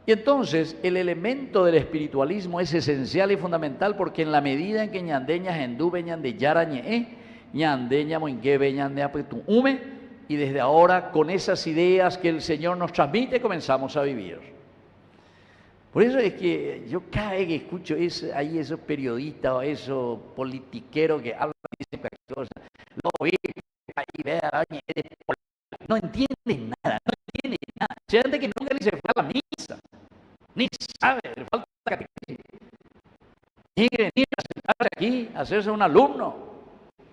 y entonces el elemento del espiritualismo es esencial y fundamental porque en la medida en que ñandeñas endú veñan de yarañe, ñandeña moingue veñan de apetume, y desde ahora con esas ideas que el Señor nos transmite comenzamos a vivir. Por eso es que yo cada vez que escucho ahí esos periodistas o esos politiqueros que hablan y dicen cualquier cosa, no entienden nada, Se gente que nunca ni se fue a la misa, ni sabe, le falta catequesis. Tiene que venir a sentarse aquí, a hacerse un alumno,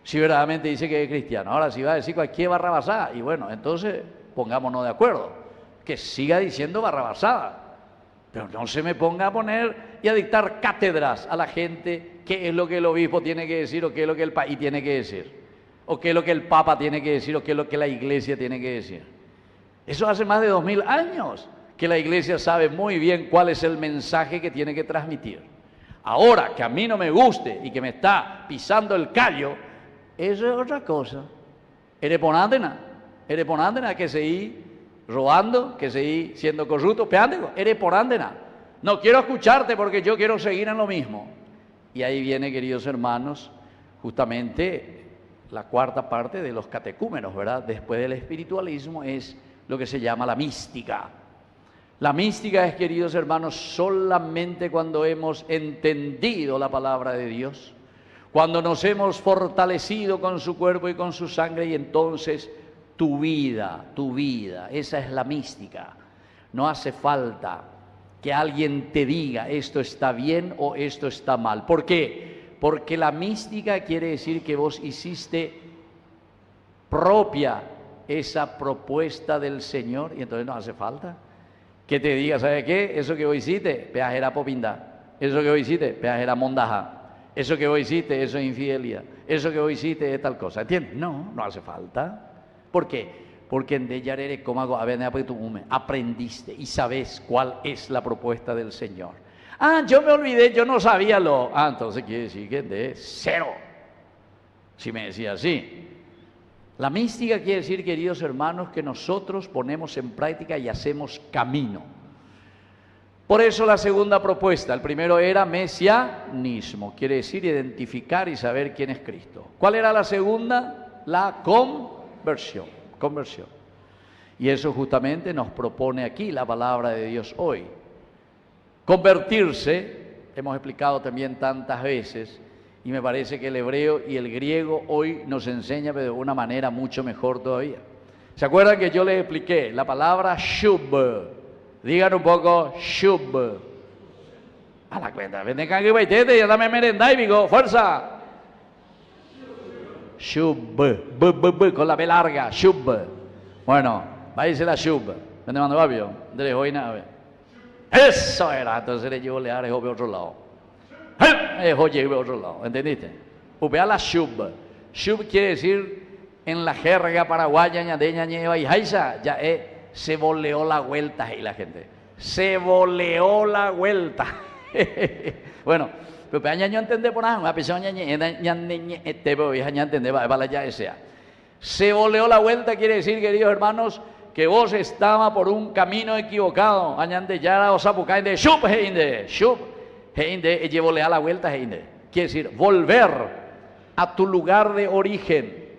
si verdaderamente dice que es cristiano. Ahora, si va a decir cualquier barrabasada, y bueno, entonces pongámonos de acuerdo, que siga diciendo barrabasada. Pero no se me ponga a poner y a dictar cátedras a la gente qué es lo que el obispo tiene que decir o qué es lo que el país tiene que decir, o qué es lo que el papa tiene que decir o qué es lo que la iglesia tiene que decir. Eso hace más de 2000 años que la iglesia sabe muy bien cuál es el mensaje que tiene que transmitir. Ahora, que a mí no me guste y que me está pisando el callo, eso es otra cosa. Ereponátena. eres por andena, que seguí robando, que seguí siendo corrupto, peándico, eres por andena. No quiero escucharte porque yo quiero seguir en lo mismo. Y ahí viene, queridos hermanos, justamente la cuarta parte de los catecúmenos, ¿verdad? Después del espiritualismo es lo que se llama la mística. La mística es, queridos hermanos, solamente cuando hemos entendido la palabra de Dios, cuando nos hemos fortalecido con su cuerpo y con su sangre, y entonces tu vida, esa es la mística. No hace falta que alguien te diga esto está bien o esto está mal. ¿Por qué? Porque la mística quiere decir que vos hiciste propia esa propuesta del Señor, y entonces no hace falta que te diga, ¿sabe qué? Eso que vos hiciste, peajera popinda. Eso que vos hiciste, peajera mondaja. Eso que vos hiciste, eso es infidelidad. Eso que vos hiciste es tal cosa. ¿Entiendes? No, no hace falta. ¿Por qué? Porque en Deyarere, como hago, aprendiste y sabes cuál es la propuesta del Señor. Ah, yo me olvidé, yo no sabía lo. Ah, entonces quiere decir que de cero. Si me decía así. La mística quiere decir, queridos hermanos, que nosotros ponemos en práctica y hacemos camino. Por eso la segunda propuesta, el primero era mesianismo, quiere decir identificar y saber quién es Cristo. ¿Cuál era la segunda? La conversión. Y eso justamente nos propone aquí la palabra de Dios hoy. Convertirse, hemos explicado también tantas veces, y me parece que el hebreo y el griego hoy nos enseña de una manera mucho mejor todavía. ¿Se acuerdan que yo les expliqué la palabra shub? Digan un poco shub. A la cuenta, venden cangue baitete, ya dame merenda y digo, fuerza. Shub, con la B larga, shub. Bueno, va a irse la shub. ¿Dónde mando babio? De la joina, eso era, entonces le llevo lear el otro lado. Lleve otro lado, ¿entendiste? Upea la shub. Shub quiere decir en la jerga paraguaya, ñadeña, ñeva y jaisa, ya se voleó la vuelta ahí la gente. Se voleó la vuelta. Bueno, pero ya no entendé por nada, una persona se voleó la vuelta quiere decir, queridos hermanos, que vos estaba por un camino equivocado. Añande ya o sapucain de shub heinde, shub. Heinde, llevo a la vuelta, heinde. Quiere decir, volver a tu lugar de origen.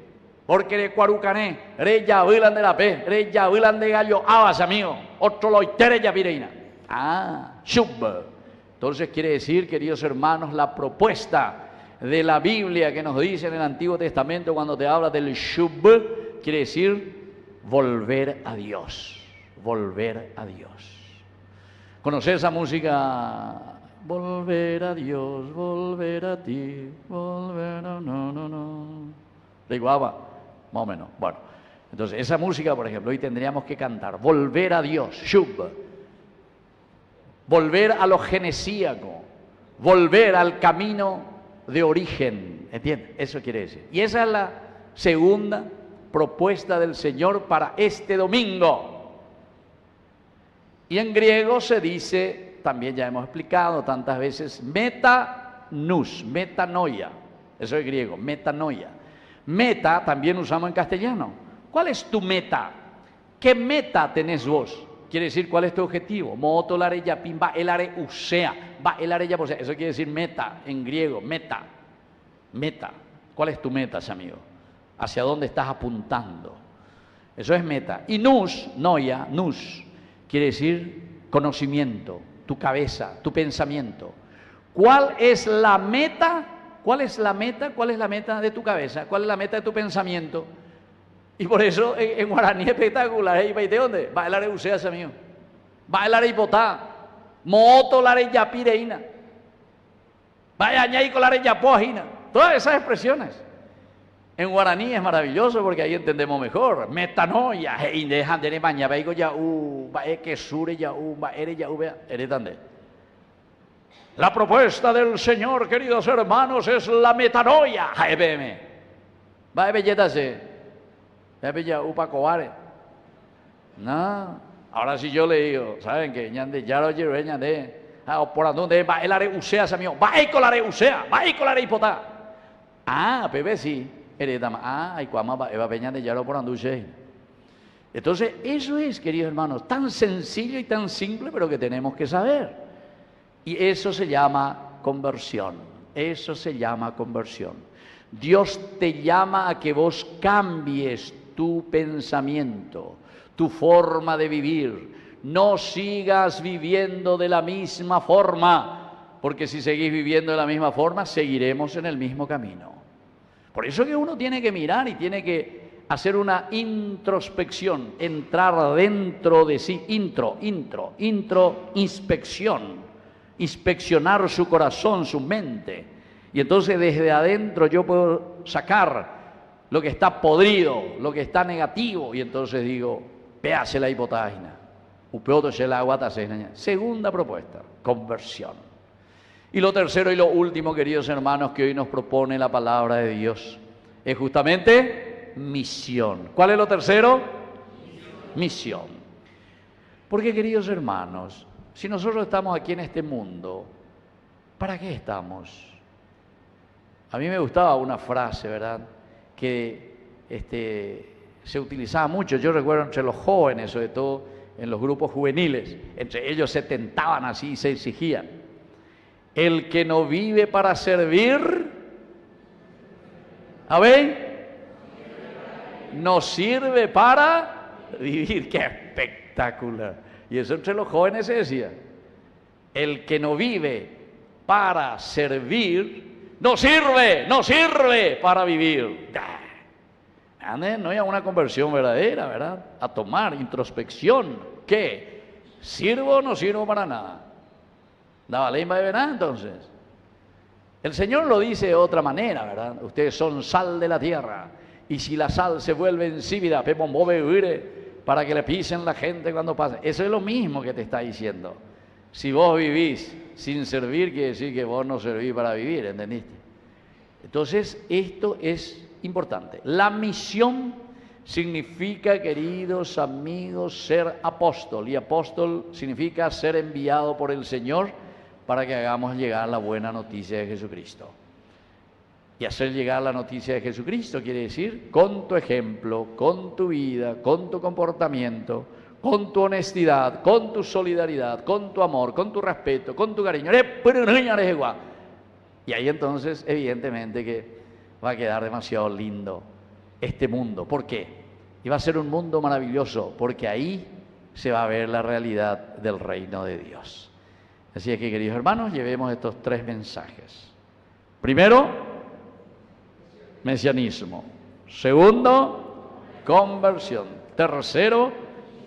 Porque de Cuarucané, re ya vuelan de la P, re ya vuelan de Gallo Abas, amigo. Otro loitere ya pireina. Ah, shub. Entonces quiere decir, queridos hermanos, la propuesta de la Biblia que nos dice en el Antiguo Testamento cuando te habla del shub, quiere decir volver a Dios. Volver a Dios. ¿Conocer esa música? Volver a Dios, volver a ti, volver a no. De Guava, más o menos. Bueno, entonces esa música, por ejemplo, hoy tendríamos que cantar. Volver a Dios, shub. Volver a lo genesíaco. Volver al camino de origen. ¿Entiendes? Eso quiere decir. Y esa es la segunda propuesta del Señor para este domingo. Y en griego se dice, también ya hemos explicado tantas veces, metanus, metanoia. Eso es griego, metanoia. Meta también usamos en castellano. ¿Cuál es tu meta? ¿Qué meta tenés vos? Quiere decir, ¿cuál es tu objetivo? Moto la ya pin va el are usea, va el are ya posea. Eso quiere decir meta en griego, meta. Meta. ¿Cuál es tu meta, amigo? ¿Hacia dónde estás apuntando? Eso es meta. Y nous, noia, nous, quiere decir conocimiento, tu cabeza, tu pensamiento. ¿Cuál es la meta? ¿Cuál es la meta? ¿Cuál es la meta de tu cabeza? ¿Cuál es la meta de tu pensamiento? Y por eso en guaraní espectacular. ¿Y de dónde? Va el are useas, amigo. Va el are hipotá. Moto la are yapireina. Vaya añaico la are yapoajina. Todas esas expresiones. En guaraní es maravilloso porque ahí entendemos mejor. Metanoia. Heinde handere maña. Veigo ya va que sure ya va ere ya vea. Ere dónde. La propuesta del Señor, queridos hermanos, es la metanoia. Jaebeme. Va a belletase. Ya upa coare. No. Ahora sí yo le digo, ¿saben qué? Ñande ya lo llevo ñande. Por donde va el are usea, amigo. Va a colare usea, va a colare hipotá. Ah, bebé sí. Heredama. Ah, hay cuama va eva peña de ya lo por anduche. Entonces, eso es, queridos hermanos, tan sencillo y tan simple, pero que tenemos que saber. Y eso se llama conversión. Eso se llama conversión. Dios te llama a que vos cambies tu pensamiento, tu forma de vivir. No sigas viviendo de la misma forma, porque si seguís viviendo de la misma forma, seguiremos en el mismo camino. Por eso que uno tiene que mirar y tiene que hacer una introspección, entrar dentro de sí, inspección, inspeccionar su corazón, su mente. Y entonces desde adentro yo puedo sacar lo que está podrido, lo que está negativo, y entonces digo, véase la hipotaina, segunda propuesta, conversión. Y lo tercero y lo último, queridos hermanos, que hoy nos propone la palabra de Dios, es justamente misión. ¿Cuál es lo tercero? Misión. Porque, queridos hermanos, si nosotros estamos aquí en este mundo, ¿para qué estamos? A mí me gustaba una frase, ¿verdad?, que se utilizaba mucho, yo recuerdo entre los jóvenes, sobre todo en los grupos juveniles, entre ellos se tentaban así y se exigían: el que no vive para servir, ¿a ver? No sirve para vivir. ¡Qué espectacular! Y eso entre los jóvenes se decía: el que no vive para servir, no sirve para vivir. No hay una conversión verdadera, ¿verdad? A tomar introspección. ¿Qué? ¿Sirvo o no sirvo para nada? ¿Daba ley de verdad entonces? El Señor lo dice de otra manera, ¿verdad? Ustedes son sal de la tierra, y si la sal se vuelve insípida, para que le pisen la gente cuando pase. Eso es lo mismo que te está diciendo. Si vos vivís sin servir, quiere decir que vos no servís para vivir, ¿entendiste? Entonces, esto es importante. La misión significa, queridos amigos, ser apóstol. Y apóstol significa ser enviado por el Señor para que hagamos llegar la buena noticia de Jesucristo. Y hacer llegar la noticia de Jesucristo quiere decir con tu ejemplo, con tu vida, con tu comportamiento, con tu honestidad, con tu solidaridad, con tu amor, con tu respeto, con tu cariño. Y ahí entonces, evidentemente, que va a quedar demasiado lindo este mundo. ¿Por qué? Y va a ser un mundo maravilloso, porque ahí se va a ver la realidad del reino de Dios. Así es que, queridos hermanos, llevemos estos tres mensajes. Primero, mesianismo. Segundo, conversión. Tercero,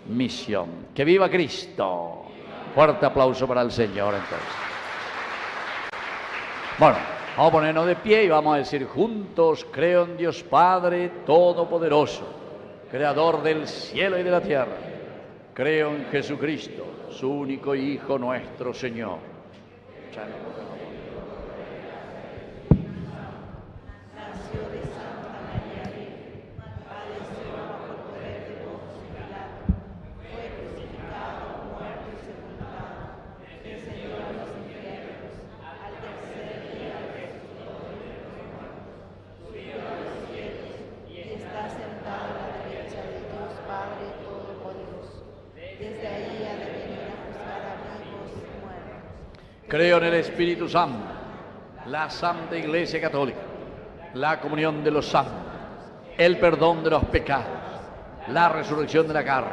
misión. ¡Que viva Cristo! Fuerte aplauso para el Señor, entonces. Bueno, vamos a ponernos de pie y vamos a decir juntos: creo en Dios Padre Todopoderoso, Creador del cielo y de la tierra. Creo en Jesucristo, su único Hijo, nuestro Señor. Creo en el Espíritu Santo, la Santa Iglesia Católica, la comunión de los santos, el perdón de los pecados, la resurrección de la carne.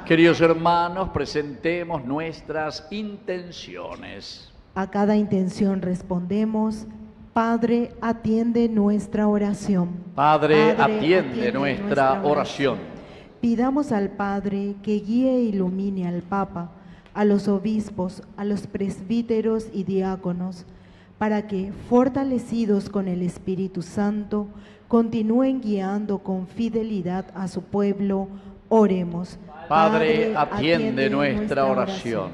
Queridos hermanos, presentemos nuestras intenciones. A cada intención respondemos: Padre, atiende nuestra oración. Padre, atiende nuestra oración. Pidamos al Padre que guíe e ilumine al Papa, a los obispos, a los presbíteros y diáconos, para que, fortalecidos con el Espíritu Santo, continúen guiando con fidelidad a su pueblo. Oremos. Padre, atiende nuestra oración.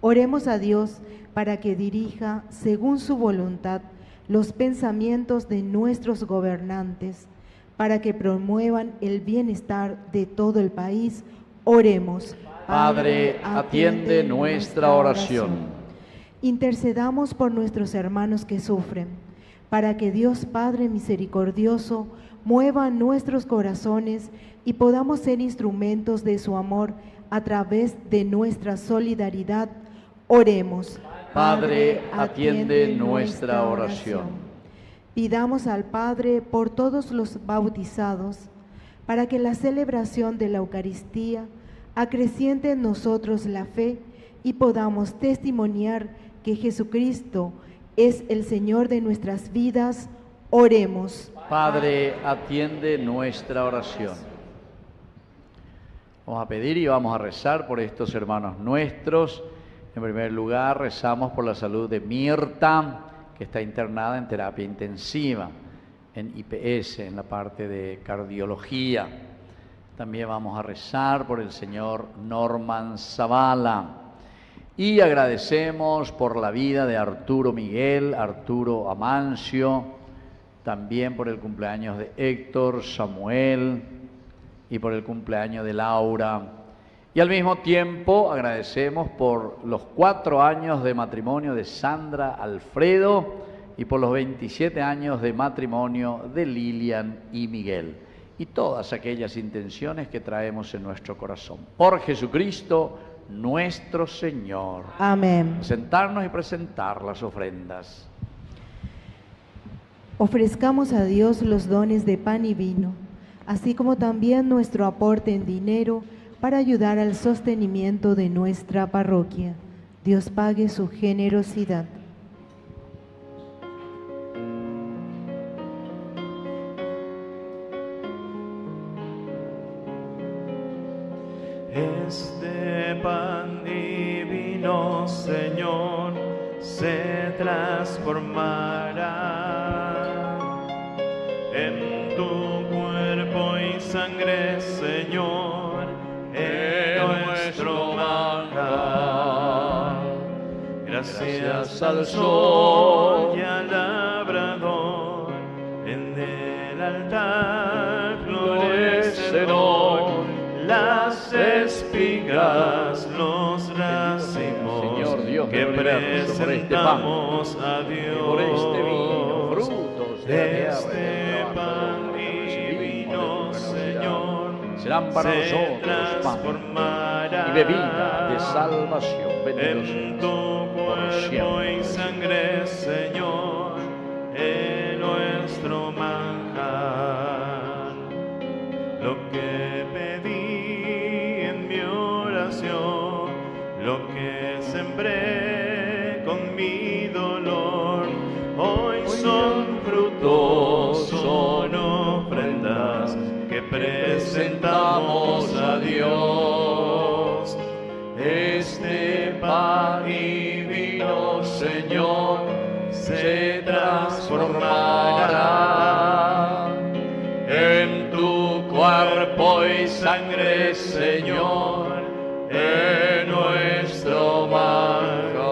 Oremos a Dios para que dirija, según su voluntad, los pensamientos de nuestros gobernantes, para que promuevan el bienestar de todo el país. Oremos. Padre, atiende nuestra oración. Intercedamos por nuestros hermanos que sufren, para que Dios Padre misericordioso mueva nuestros corazones y podamos ser instrumentos de su amor a través de nuestra solidaridad. Oremos. Padre, atiende nuestra oración. Pidamos al Padre por todos los bautizados, para que la celebración de la Eucaristía acreciente en nosotros la fe y podamos testimoniar que Jesucristo es el Señor de nuestras vidas. Oremos. Padre, atiende nuestra oración. Vamos a pedir y vamos a rezar por estos hermanos nuestros. En primer lugar, rezamos por la salud de Mirta, que está internada en terapia intensiva, en IPS, en la parte de cardiología. También vamos a rezar por el señor Norman Zavala. Y agradecemos por la vida de Arturo Miguel, Arturo Amancio, también por el cumpleaños de Héctor Samuel y por el cumpleaños de Laura. Y al mismo tiempo agradecemos por los 4 años de matrimonio de Sandra Alfredo y por los 27 años de matrimonio de Lilian y Miguel. Y todas aquellas intenciones que traemos en nuestro corazón. Por Jesucristo nuestro Señor. Amén. Sentarnos y presentar las ofrendas. Ofrezcamos a Dios los dones de pan y vino, así como también nuestro aporte en dinero para ayudar al sostenimiento de nuestra parroquia. Dios pague su generosidad. Este pan divino, Señor, se transformará en tu cuerpo y sangre, Señor, en nuestro manjar. Gracias al sol y al labrador, en el altar florecerán las espigas, los racimos, Señor Dios, que presentamos a Dios. Por este vino, frutos de este pan divino, Señor, serán para nosotros pan y bebida de salvación. En tu cuerpo y sangre, Señor, en nuestro manjar. Lo que pedí en mi oración, lo que sembré con mi dolor, hoy son frutos, son ofrendas que presentamos a Dios. Este pan y vino, Señor, se transformará en tu cuerpo y sangre, Señor, en nuestro manjar.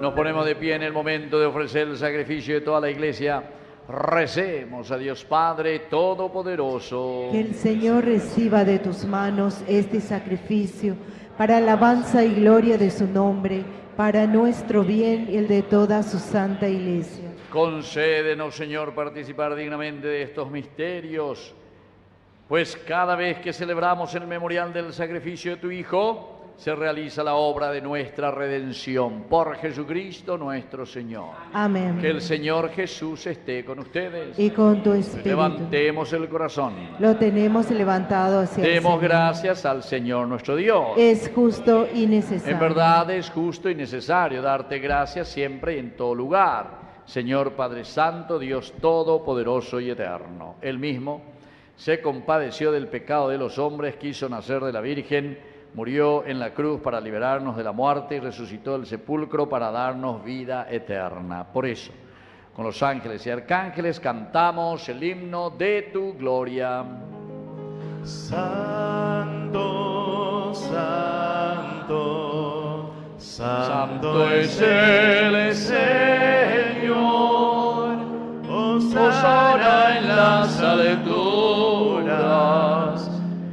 Nos ponemos de pie en el momento de ofrecer el sacrificio de toda la iglesia. Recemos a Dios Padre Todopoderoso. Que el Señor reciba de tus manos este sacrificio para alabanza y gloria de su nombre, para nuestro bien y el de toda su santa iglesia. Concédenos, Señor, participar dignamente de estos misterios, pues cada vez que celebramos el memorial del sacrificio de tu Hijo, se realiza la obra de nuestra redención. Por Jesucristo nuestro Señor. Amén. Que el Señor Jesús esté con ustedes. Y con tu espíritu. Levantemos el corazón. Lo tenemos levantado hacia el Demos Señor. gracias al Señor nuestro Dios. Es justo y necesario. En verdad es justo y necesario darte gracias siempre y en todo lugar. Señor Padre Santo, Dios Todopoderoso y Eterno. Él mismo se compadeció del pecado de los hombres, quiso nacer de la Virgen, murió en la cruz para liberarnos de la muerte y resucitó del sepulcro para darnos vida eterna. Por eso, con los ángeles y arcángeles cantamos el himno de tu gloria. Santo, santo, santo es el Señor, hosana en las alturas,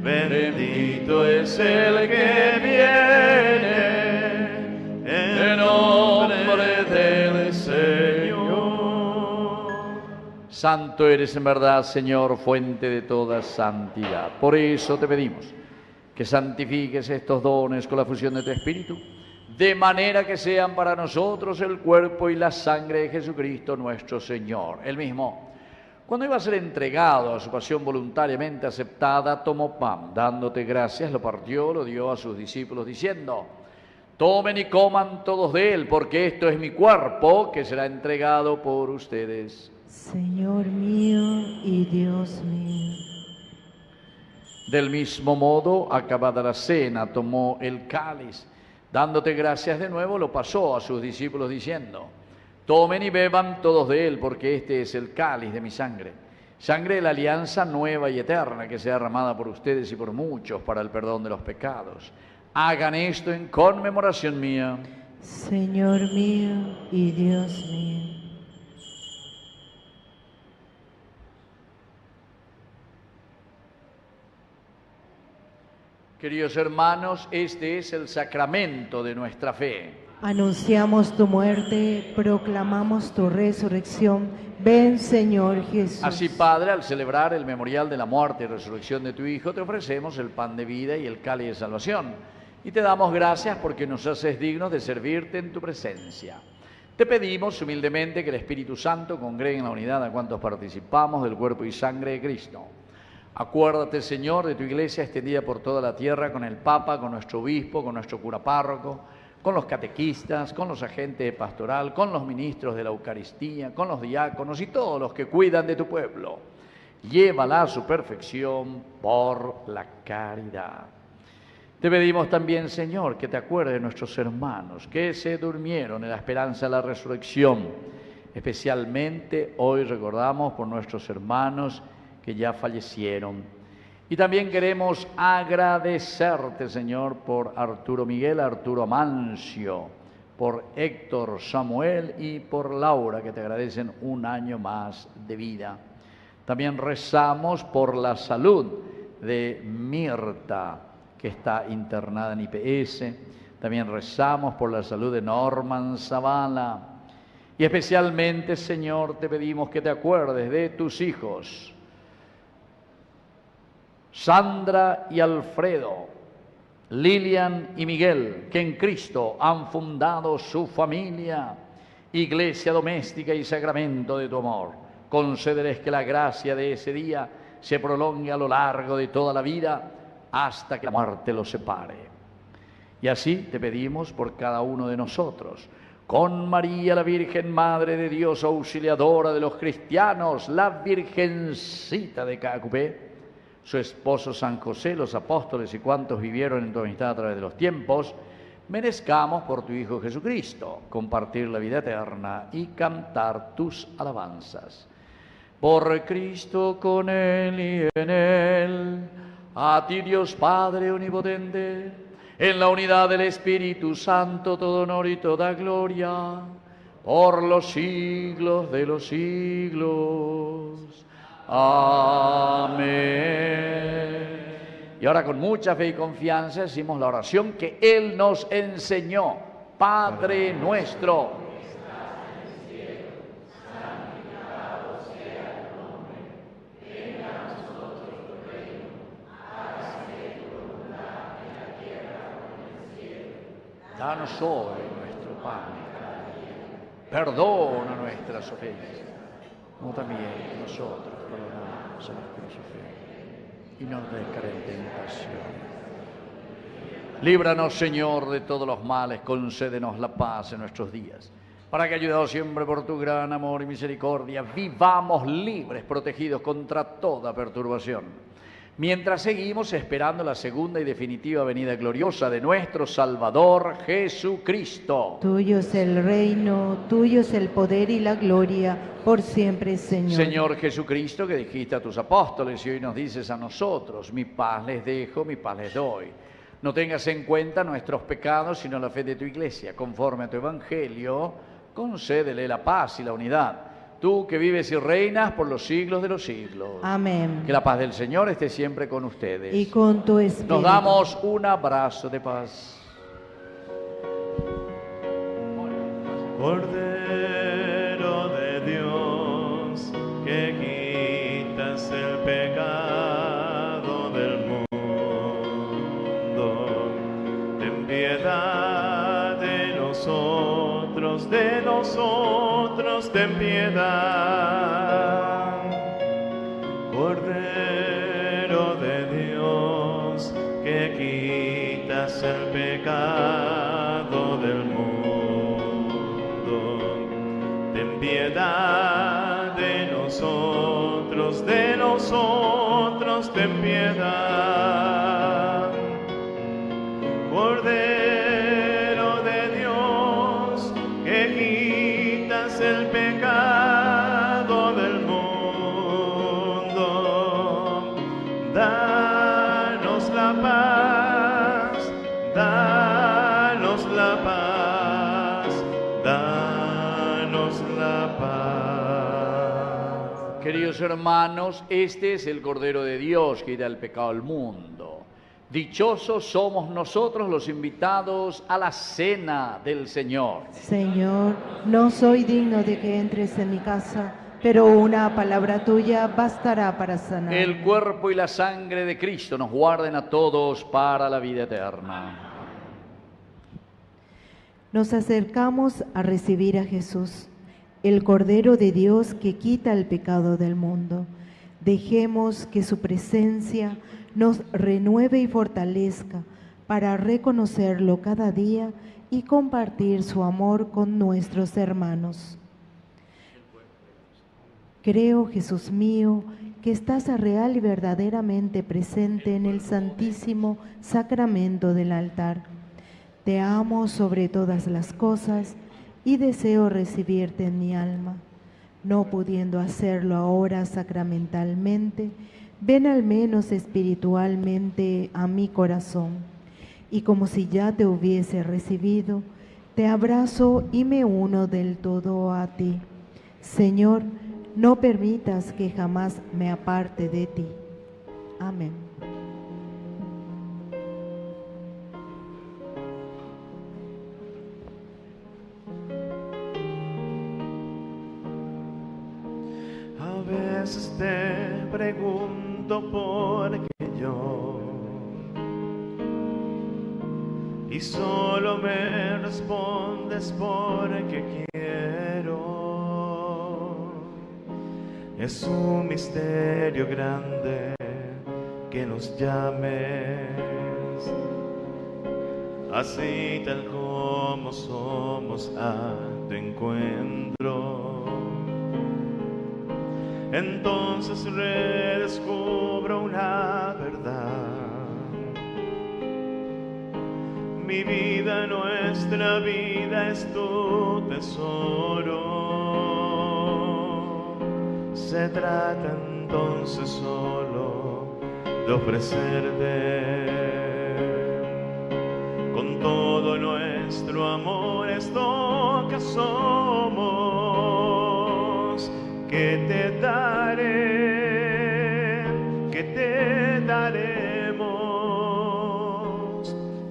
bendito es el que viene en nombre del Señor. Santo eres en verdad, Señor, fuente de toda santidad. Por eso te pedimos que santifiques estos dones con la fusión de tu Espíritu, de manera que sean para nosotros el cuerpo y la sangre de Jesucristo nuestro Señor. Él mismo, cuando iba a ser entregado a su pasión voluntariamente aceptada, tomó pan, dándote gracias, lo partió, lo dio a sus discípulos, diciendo: tomen y coman todos de él, porque esto es mi cuerpo, que será entregado por ustedes. Señor mío y Dios mío. Del mismo modo, acabada la cena, tomó el cáliz, dándote gracias de nuevo, lo pasó a sus discípulos diciendo: tomen y beban todos de él, porque este es el cáliz de mi sangre, sangre de la alianza nueva y eterna, que sea derramada por ustedes y por muchos para el perdón de los pecados. Hagan esto en conmemoración mía. Señor mío y Dios mío. Queridos hermanos, este es el sacramento de nuestra fe. Anunciamos tu muerte, proclamamos tu resurrección. Ven, Señor Jesús. Así, Padre, al celebrar el memorial de la muerte y resurrección de tu Hijo, te ofrecemos el pan de vida y el cáliz de salvación. Y te damos gracias porque nos haces dignos de servirte en tu presencia. Te pedimos humildemente que el Espíritu Santo congregue en la unidad a cuantos participamos del cuerpo y sangre de Cristo. Acuérdate, Señor, de tu iglesia extendida por toda la tierra, con el Papa, con nuestro obispo, con nuestro cura párroco, con los catequistas, con los agentes de pastoral, con los ministros de la Eucaristía, con los diáconos y todos los que cuidan de tu pueblo. Llévala a su perfección por la caridad. Te pedimos también, Señor, que te acuerdes de nuestros hermanos que se durmieron en la esperanza de la resurrección. Especialmente hoy recordamos por nuestros hermanos que ya fallecieron. Y también queremos agradecerte, Señor, por Arturo Miguel, Arturo Amancio, por Héctor Samuel y por Laura, que te agradecen un año más de vida. También rezamos por la salud de Mirta, que está internada en IPS. También rezamos por la salud de Norman Zavala. Y especialmente, Señor, te pedimos que te acuerdes de tus hijos, Sandra y Alfredo, Lilian y Miguel, que en Cristo han fundado su familia, iglesia doméstica y sacramento de tu amor. Concédeles que la gracia de ese día se prolongue a lo largo de toda la vida hasta que la muerte los separe. Y así te pedimos por cada uno de nosotros, con María, la Virgen Madre de Dios, auxiliadora de los cristianos, la Virgencita de Cacupé, su esposo San José, los apóstoles y cuantos vivieron en tu amistad a través de los tiempos, merezcamos por tu Hijo Jesucristo compartir la vida eterna y cantar tus alabanzas. Por Cristo, con Él y en Él, a ti Dios Padre omnipotente, en la unidad del Espíritu Santo, todo honor y toda gloria, por los siglos de los siglos. Amén. Y ahora con mucha fe y confianza decimos la oración que Él nos enseñó. Padre nuestro, que estás en el cielo, santificado sea tu nombre. Venga a nosotros tu reino. Hágase tu voluntad en la tierra como en el cielo. Danos hoy nuestro pan cada día. Perdona nuestras ofensas, como también nosotros perdonamos a los que nos ofenden, y no nos dejes caer en tentación. Líbranos, Señor, de todos los males, concédenos la paz en nuestros días, para que, ayudados siempre por tu gran amor y misericordia, vivamos libres, protegidos contra toda perturbación, mientras seguimos esperando la segunda y definitiva venida gloriosa de nuestro Salvador Jesucristo. Tuyo es el reino, tuyo es el poder y la gloria, por siempre, Señor. Señor Jesucristo, que dijiste a tus apóstoles y hoy nos dices a nosotros: mi paz les dejo, mi paz les doy. No tengas en cuenta nuestros pecados, sino la fe de tu iglesia. Conforme a tu evangelio, concédele la paz y la unidad. Tú que vives y reinas por los siglos de los siglos. Amén. Que la paz del Señor esté siempre con ustedes. Y con tu espíritu. Nos damos un abrazo de paz. Cordero de Dios, que nosotros ten piedad. Cordero de Dios, que quitas el pecado del mundo, ten piedad de nosotros ten piedad. Cordero de Dios, que quitas el pecado del mundo, danos la paz, danos la paz, danos la paz. Queridos hermanos, este es el Cordero de Dios que quita el pecado del mundo. Dichosos somos nosotros los invitados a la cena del Señor. Señor, no soy digno de que entres en mi casa, pero una palabra tuya bastará para sanar. El cuerpo y la sangre de Cristo nos guarden a todos para la vida eterna. Nos acercamos a recibir a Jesús, el Cordero de Dios que quita el pecado del mundo. Dejemos que su presencia nos renueve y fortalezca para reconocerlo cada día y compartir su amor con nuestros hermanos. Creo, Jesús mío, que estás real y verdaderamente presente en el santísimo sacramento del altar. Te amo sobre todas las cosas y deseo recibirte en mi alma. No pudiendo hacerlo ahora sacramentalmente, ven al menos espiritualmente a mi corazón, y como si ya te hubiese recibido, te abrazo y me uno del todo a ti. Señor, no permitas que jamás me aparte de ti. Amén. A veces te pregunto por qué yo, y solo me respondes porque quiero. Es un misterio grande que nos llames así tal como somos a tu encuentro. Entonces redescubro una verdad. Mi vida, nuestra vida es tu tesoro. Se trata entonces solo de ofrecerte con todo nuestro amor esto que somos, que te daremos,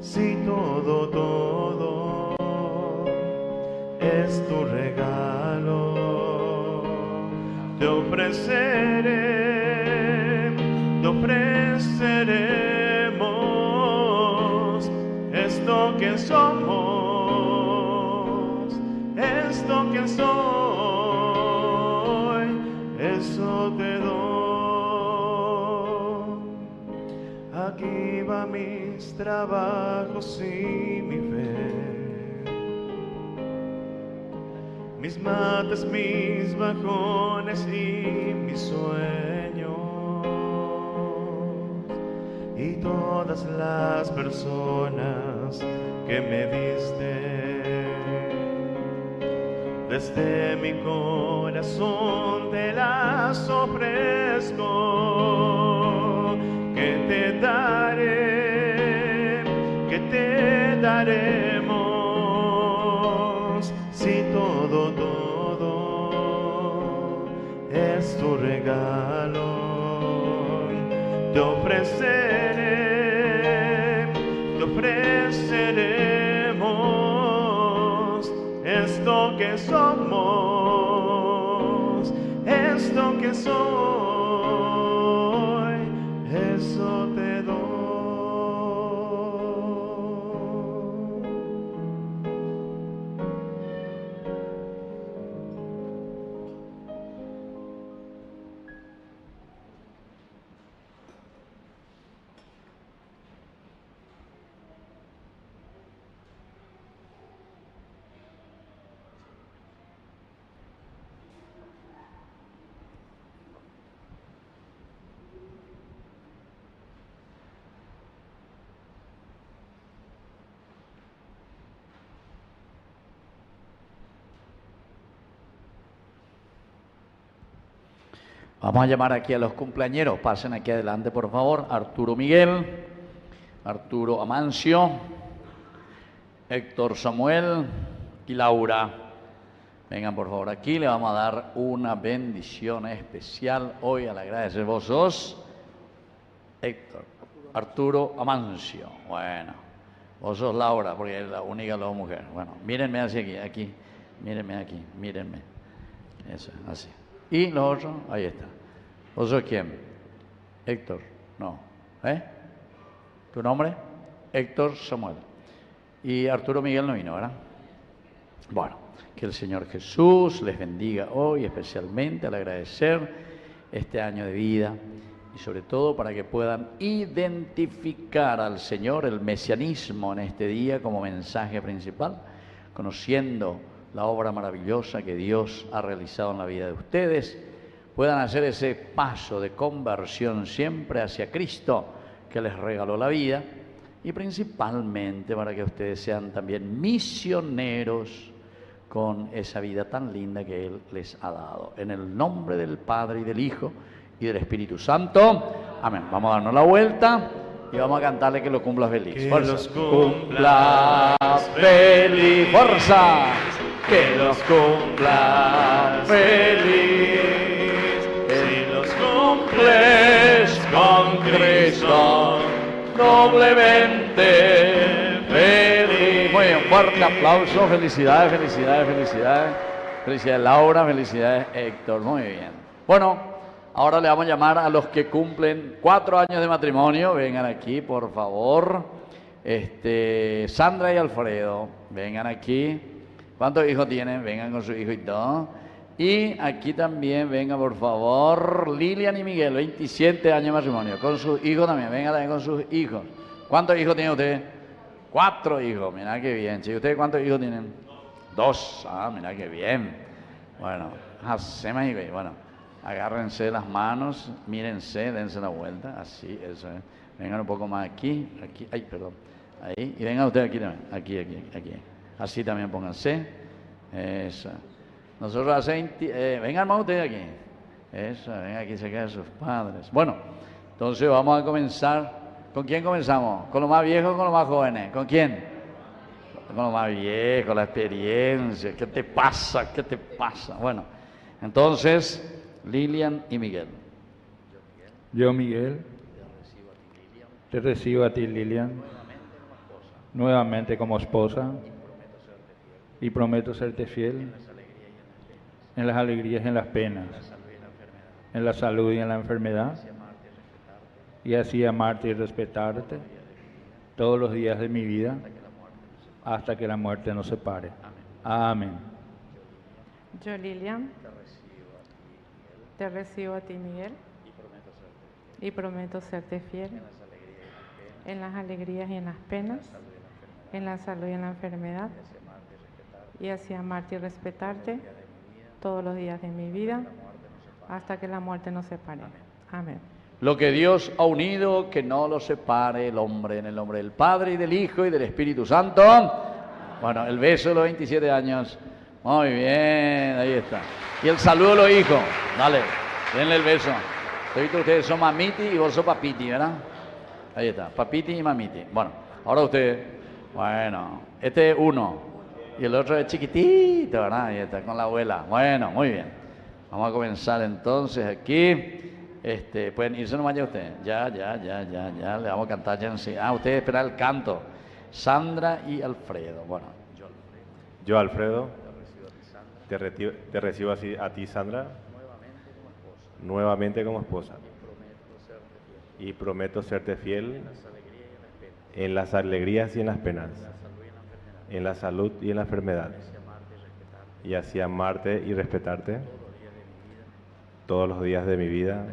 si todo es tu regalo. Te ofreceremos esto que somos, esto que soy, eso te doy. Aquí va mis trabajos y mi fe, mis mates, mis bajones y mis sueños, y todas las personas que me diste. Desde mi corazón te las ofrezco, que te daremos, si todo es tu regalo. Te ofreceremos esto que somos, esto que soy, eso te doy. Vamos a llamar aquí a los cumpleañeros. Pasen aquí adelante, por favor. Arturo Miguel, Arturo Amancio, Héctor Samuel y Laura. Vengan por favor aquí, le vamos a dar una bendición especial hoy al agradecer. Vos sos Héctor, Arturo Amancio. Bueno, vos sos Laura, porque es la única de las dos mujeres. Bueno, mírenme hacia aquí, aquí, mírenme aquí, mírenme. Eso, así. Y los otros, ahí está. ¿Vos sos quién? Héctor, no. ¿Tu nombre? Héctor Samuel. Y Arturo Miguel no vino, ¿verdad? Bueno, que el Señor Jesús les bendiga hoy, especialmente al agradecer este año de vida y sobre todo para que puedan identificar al Señor, el mesianismo en este día como mensaje principal, conociendo la obra maravillosa que Dios ha realizado en la vida de ustedes, puedan hacer ese paso de conversión siempre hacia Cristo que les regaló la vida y principalmente para que ustedes sean también misioneros con esa vida tan linda que Él les ha dado. En el nombre del Padre y del Hijo y del Espíritu Santo. Amén. Vamos a darnos la vuelta y vamos a cantarle que lo cumplas feliz. Que Fuerza. los cumplas feliz. Fuerza. Que los cumplas feliz. Si los cumples con Cristo, doblemente feliz. Muy bien, fuerte aplauso. Felicidades, felicidades, felicidades. Felicidades Laura, felicidades Héctor. Muy bien. Bueno, ahora le vamos a llamar a los que cumplen 4 años de matrimonio. Vengan aquí, por favor. Sandra y Alfredo, vengan aquí. ¿Cuántos hijos tienen? Vengan con su hijo y todo. Y aquí también, venga por favor, Lilian y Miguel, 27 años de matrimonio, con sus hijos también, vengan también con sus hijos. ¿Cuántos hijos tiene usted? 4 hijos, mira qué bien. ¿Y ustedes cuántos hijos tienen? 2, mira qué bien. Bueno, bueno, agárrense las manos, mírense, dense la vuelta, así, eso es. Vengan un poco más aquí, aquí, ay, perdón, ahí, y vengan ustedes aquí también, aquí. Así también pónganse. Eso. Nosotros vengan más ustedes aquí. Eso, vengan aquí cerca de sus padres. Bueno, entonces vamos a comenzar. ¿Con quién comenzamos? ¿Con los más viejos o con los más jóvenes? ¿Con quién? Con los más viejos, la experiencia. ¿Qué te pasa? ¿Qué te pasa? Bueno, entonces, Lilian y Miguel. Yo, Miguel, te recibo a ti, Lilian, nuevamente como esposa. Y prometo serte fiel en las alegrías y en las penas, en la salud y en la enfermedad, y así amarte y respetarte todos los días de mi vida hasta que la muerte nos separe. Amén. Yo, Lilian, te recibo a ti, Miguel, y prometo serte fiel en las alegrías y en las penas, en la salud y en la enfermedad, y así amarte y respetarte todos los días de mi vida hasta que la muerte nos separe. Amén. Lo que Dios ha unido, que no lo separe el hombre, en el nombre del Padre y del Hijo y del Espíritu Santo. Bueno, el beso de los 27 años. Muy bien, ahí está. Y el saludo de los hijos. Dale, denle el beso. Ustedes son mamiti y vos sos papiti, ¿verdad? Ahí está, papiti y mamiti. Bueno, ahora usted, bueno, este es uno. Y el otro es chiquitito, ¿verdad? Ahí está, con la abuela. Bueno, muy bien. Vamos a comenzar entonces aquí. Pueden irse nomás ya ustedes. Ya. Le vamos a cantar ya enseguida. Ustedes esperan el canto. Sandra y Alfredo. Bueno, yo, Alfredo, te recibo a ti, Sandra, nuevamente como esposa. Y prometo serte fiel en las alegrías y en las penas, en la salud y en la enfermedad, y así amarte y respetarte todos los días de mi vida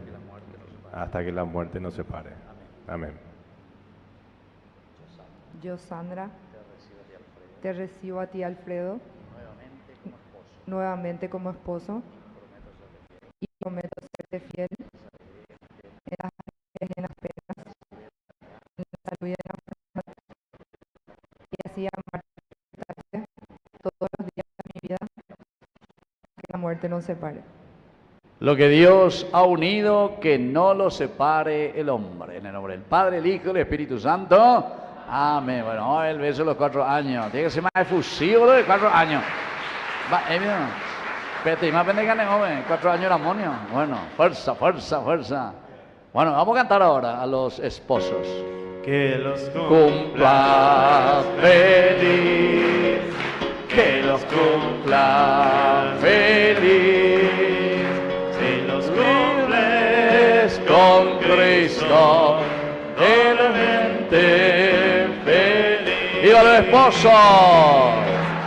hasta que la muerte nos separe. Amén. Yo, Sandra, te recibo a ti, Alfredo, nuevamente como esposo, y prometo serte fiel en las alegrías y en las penas, en la salud y en la enfermedad, y así amarte y respetarte todos los días de mi vida hasta que la muerte nos separe. Lo que Dios ha unido, que no lo separe el hombre. En el nombre del Padre, el Hijo y el Espíritu Santo. Amén. Bueno, el beso de los 4 años. Tiene que ser más efusivo lo de 4 años. Va, Espérate, más pendeja, 4 años era monio. Bueno, fuerza, fuerza, fuerza. Bueno, vamos a cantar ahora a los esposos. Que los cumpla feliz, que los cumpla feliz, si los cumples con Cristo, eternamente feliz. ¡Viva los esposos!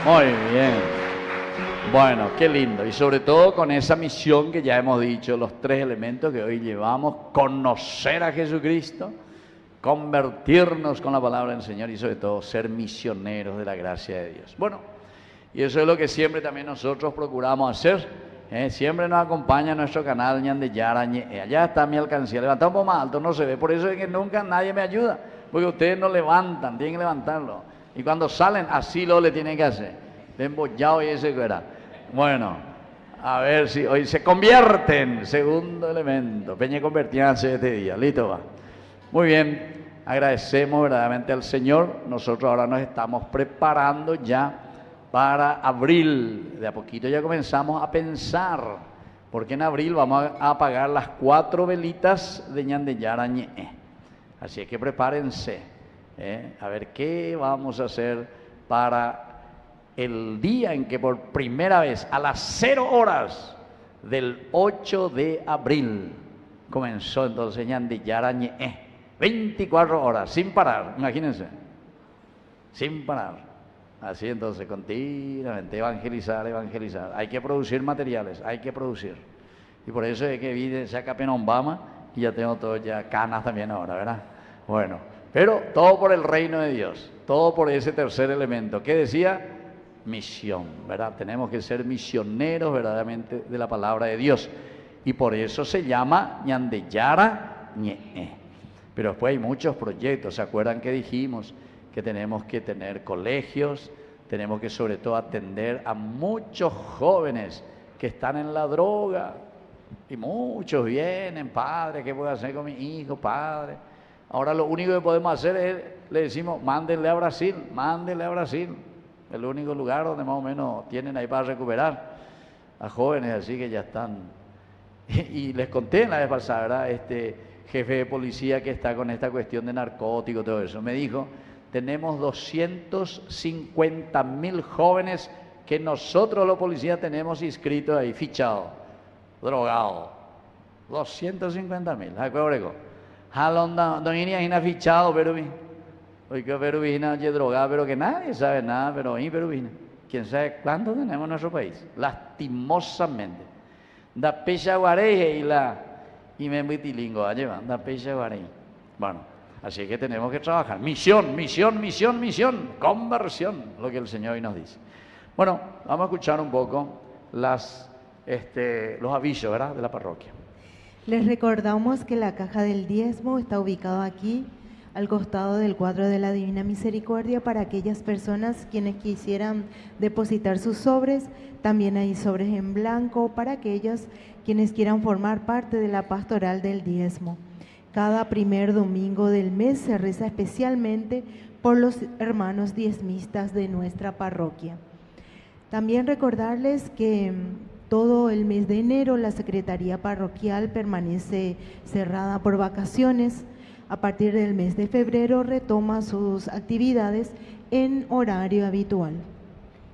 Muy bien. Bueno, qué lindo. Y sobre todo con esa misión que ya hemos dicho, los 3 elementos que hoy llevamos: conocer a Jesucristo, convertirnos con la palabra del Señor y sobre todo ser misioneros de la gracia de Dios. Bueno, y eso es lo que siempre también nosotros procuramos hacer. Siempre nos acompaña nuestro canal Ñan de Yara. Allá está mi alcancía, levantado un poco más alto, no se ve, por eso es que nunca nadie me ayuda, porque ustedes no levantan, tienen que levantarlo. Y cuando salen, así lo le tienen que hacer, de embollado y ese que era. Bueno, a ver si hoy se convierten, segundo elemento, Peña convertirse este día, listo va. Muy bien, agradecemos verdaderamente al Señor. Nosotros ahora nos estamos preparando ya para abril. De a poquito ya comenzamos a pensar, porque en abril vamos a apagar las 4 velitas de Ñan de Yara Ñe. Así es que prepárense, a ver qué vamos a hacer para el día en que por primera vez a las 0 horas del 8 de abril comenzó entonces Ñan de Yara Ñe. 24 horas, sin parar, imagínense, sin parar. Así entonces, continuamente, evangelizar, evangelizar. Hay que producir materiales, hay que producir. Y por eso es que vi, saca Penombama y ya tengo todo, ya canas también ahora, ¿verdad? Bueno, pero todo por el reino de Dios, todo por ese tercer elemento. ¿Qué decía? Misión, ¿verdad? Tenemos que ser misioneros verdaderamente de la palabra de Dios. Y por eso se llama Ñan de Yara Ñe. Pero después hay muchos proyectos. ¿Se acuerdan que dijimos que tenemos que tener colegios? Tenemos que sobre todo atender a muchos jóvenes que están en la droga. Y muchos vienen, padre, ¿qué puedo hacer con mi hijo, padre? Ahora lo único que podemos hacer es, le decimos, mándenle a Brasil, mándenle a Brasil. El único lugar donde más o menos tienen ahí para recuperar a jóvenes así que ya están. Y les conté la vez pasada, ¿verdad? Jefe de policía que está con esta cuestión de narcóticos, todo eso, me dijo, tenemos 250.000 jóvenes que nosotros los policías tenemos inscritos ahí, fichados, drogados. 250.000, ¿de acuerdo? Jalonda, don Inés fichado, pero hoy que Peruvina oye drogado, pero que nadie sabe nada, pero hoy Peruvina. ¿Quién sabe cuánto tenemos en nuestro país? Lastimosamente. Da pecha guareje y me vitilingo, llevan, da pecha guareje. Bueno, así que tenemos que trabajar. Misión, misión, misión, misión, conversión, lo que el Señor hoy nos dice. Bueno, vamos a escuchar un poco los avisos, ¿verdad?, de la parroquia. Les recordamos que la caja del diezmo está ubicada aquí, al costado del cuadro de la Divina Misericordia, para aquellas personas quienes quisieran depositar sus sobres. También hay sobres en blanco para aquellos quienes quieran formar parte de la pastoral del diezmo. Cada primer domingo del mes se reza especialmente por los hermanos diezmistas de nuestra parroquia. También recordarles que todo el mes de enero la Secretaría Parroquial permanece cerrada por vacaciones. A partir del mes de febrero retoma sus actividades en horario habitual.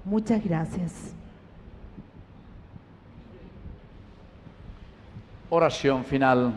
Muchas gracias. Oración final.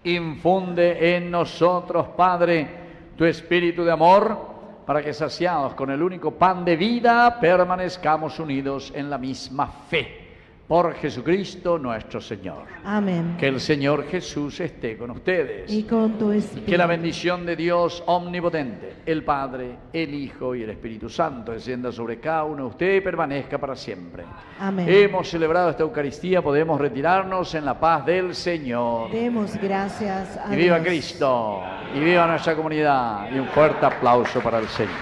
Infunde en nosotros, Padre, tu espíritu de amor, para que saciados con el único pan de vida, permanezcamos unidos en la misma fe. Por Jesucristo nuestro Señor. Amén. Que el Señor Jesús esté con ustedes. Y con tu espíritu. Que la bendición de Dios omnipotente, el Padre, el Hijo y el Espíritu Santo descienda sobre cada uno de ustedes y permanezca para siempre. Amén. Hemos celebrado esta Eucaristía, podemos retirarnos en la paz del Señor. Demos gracias a Dios. Y viva Cristo, y viva nuestra comunidad, y un fuerte aplauso para el Señor.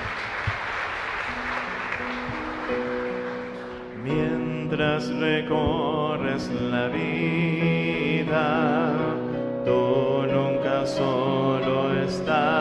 Mientras mientras recorres la vida, tú nunca solo estás.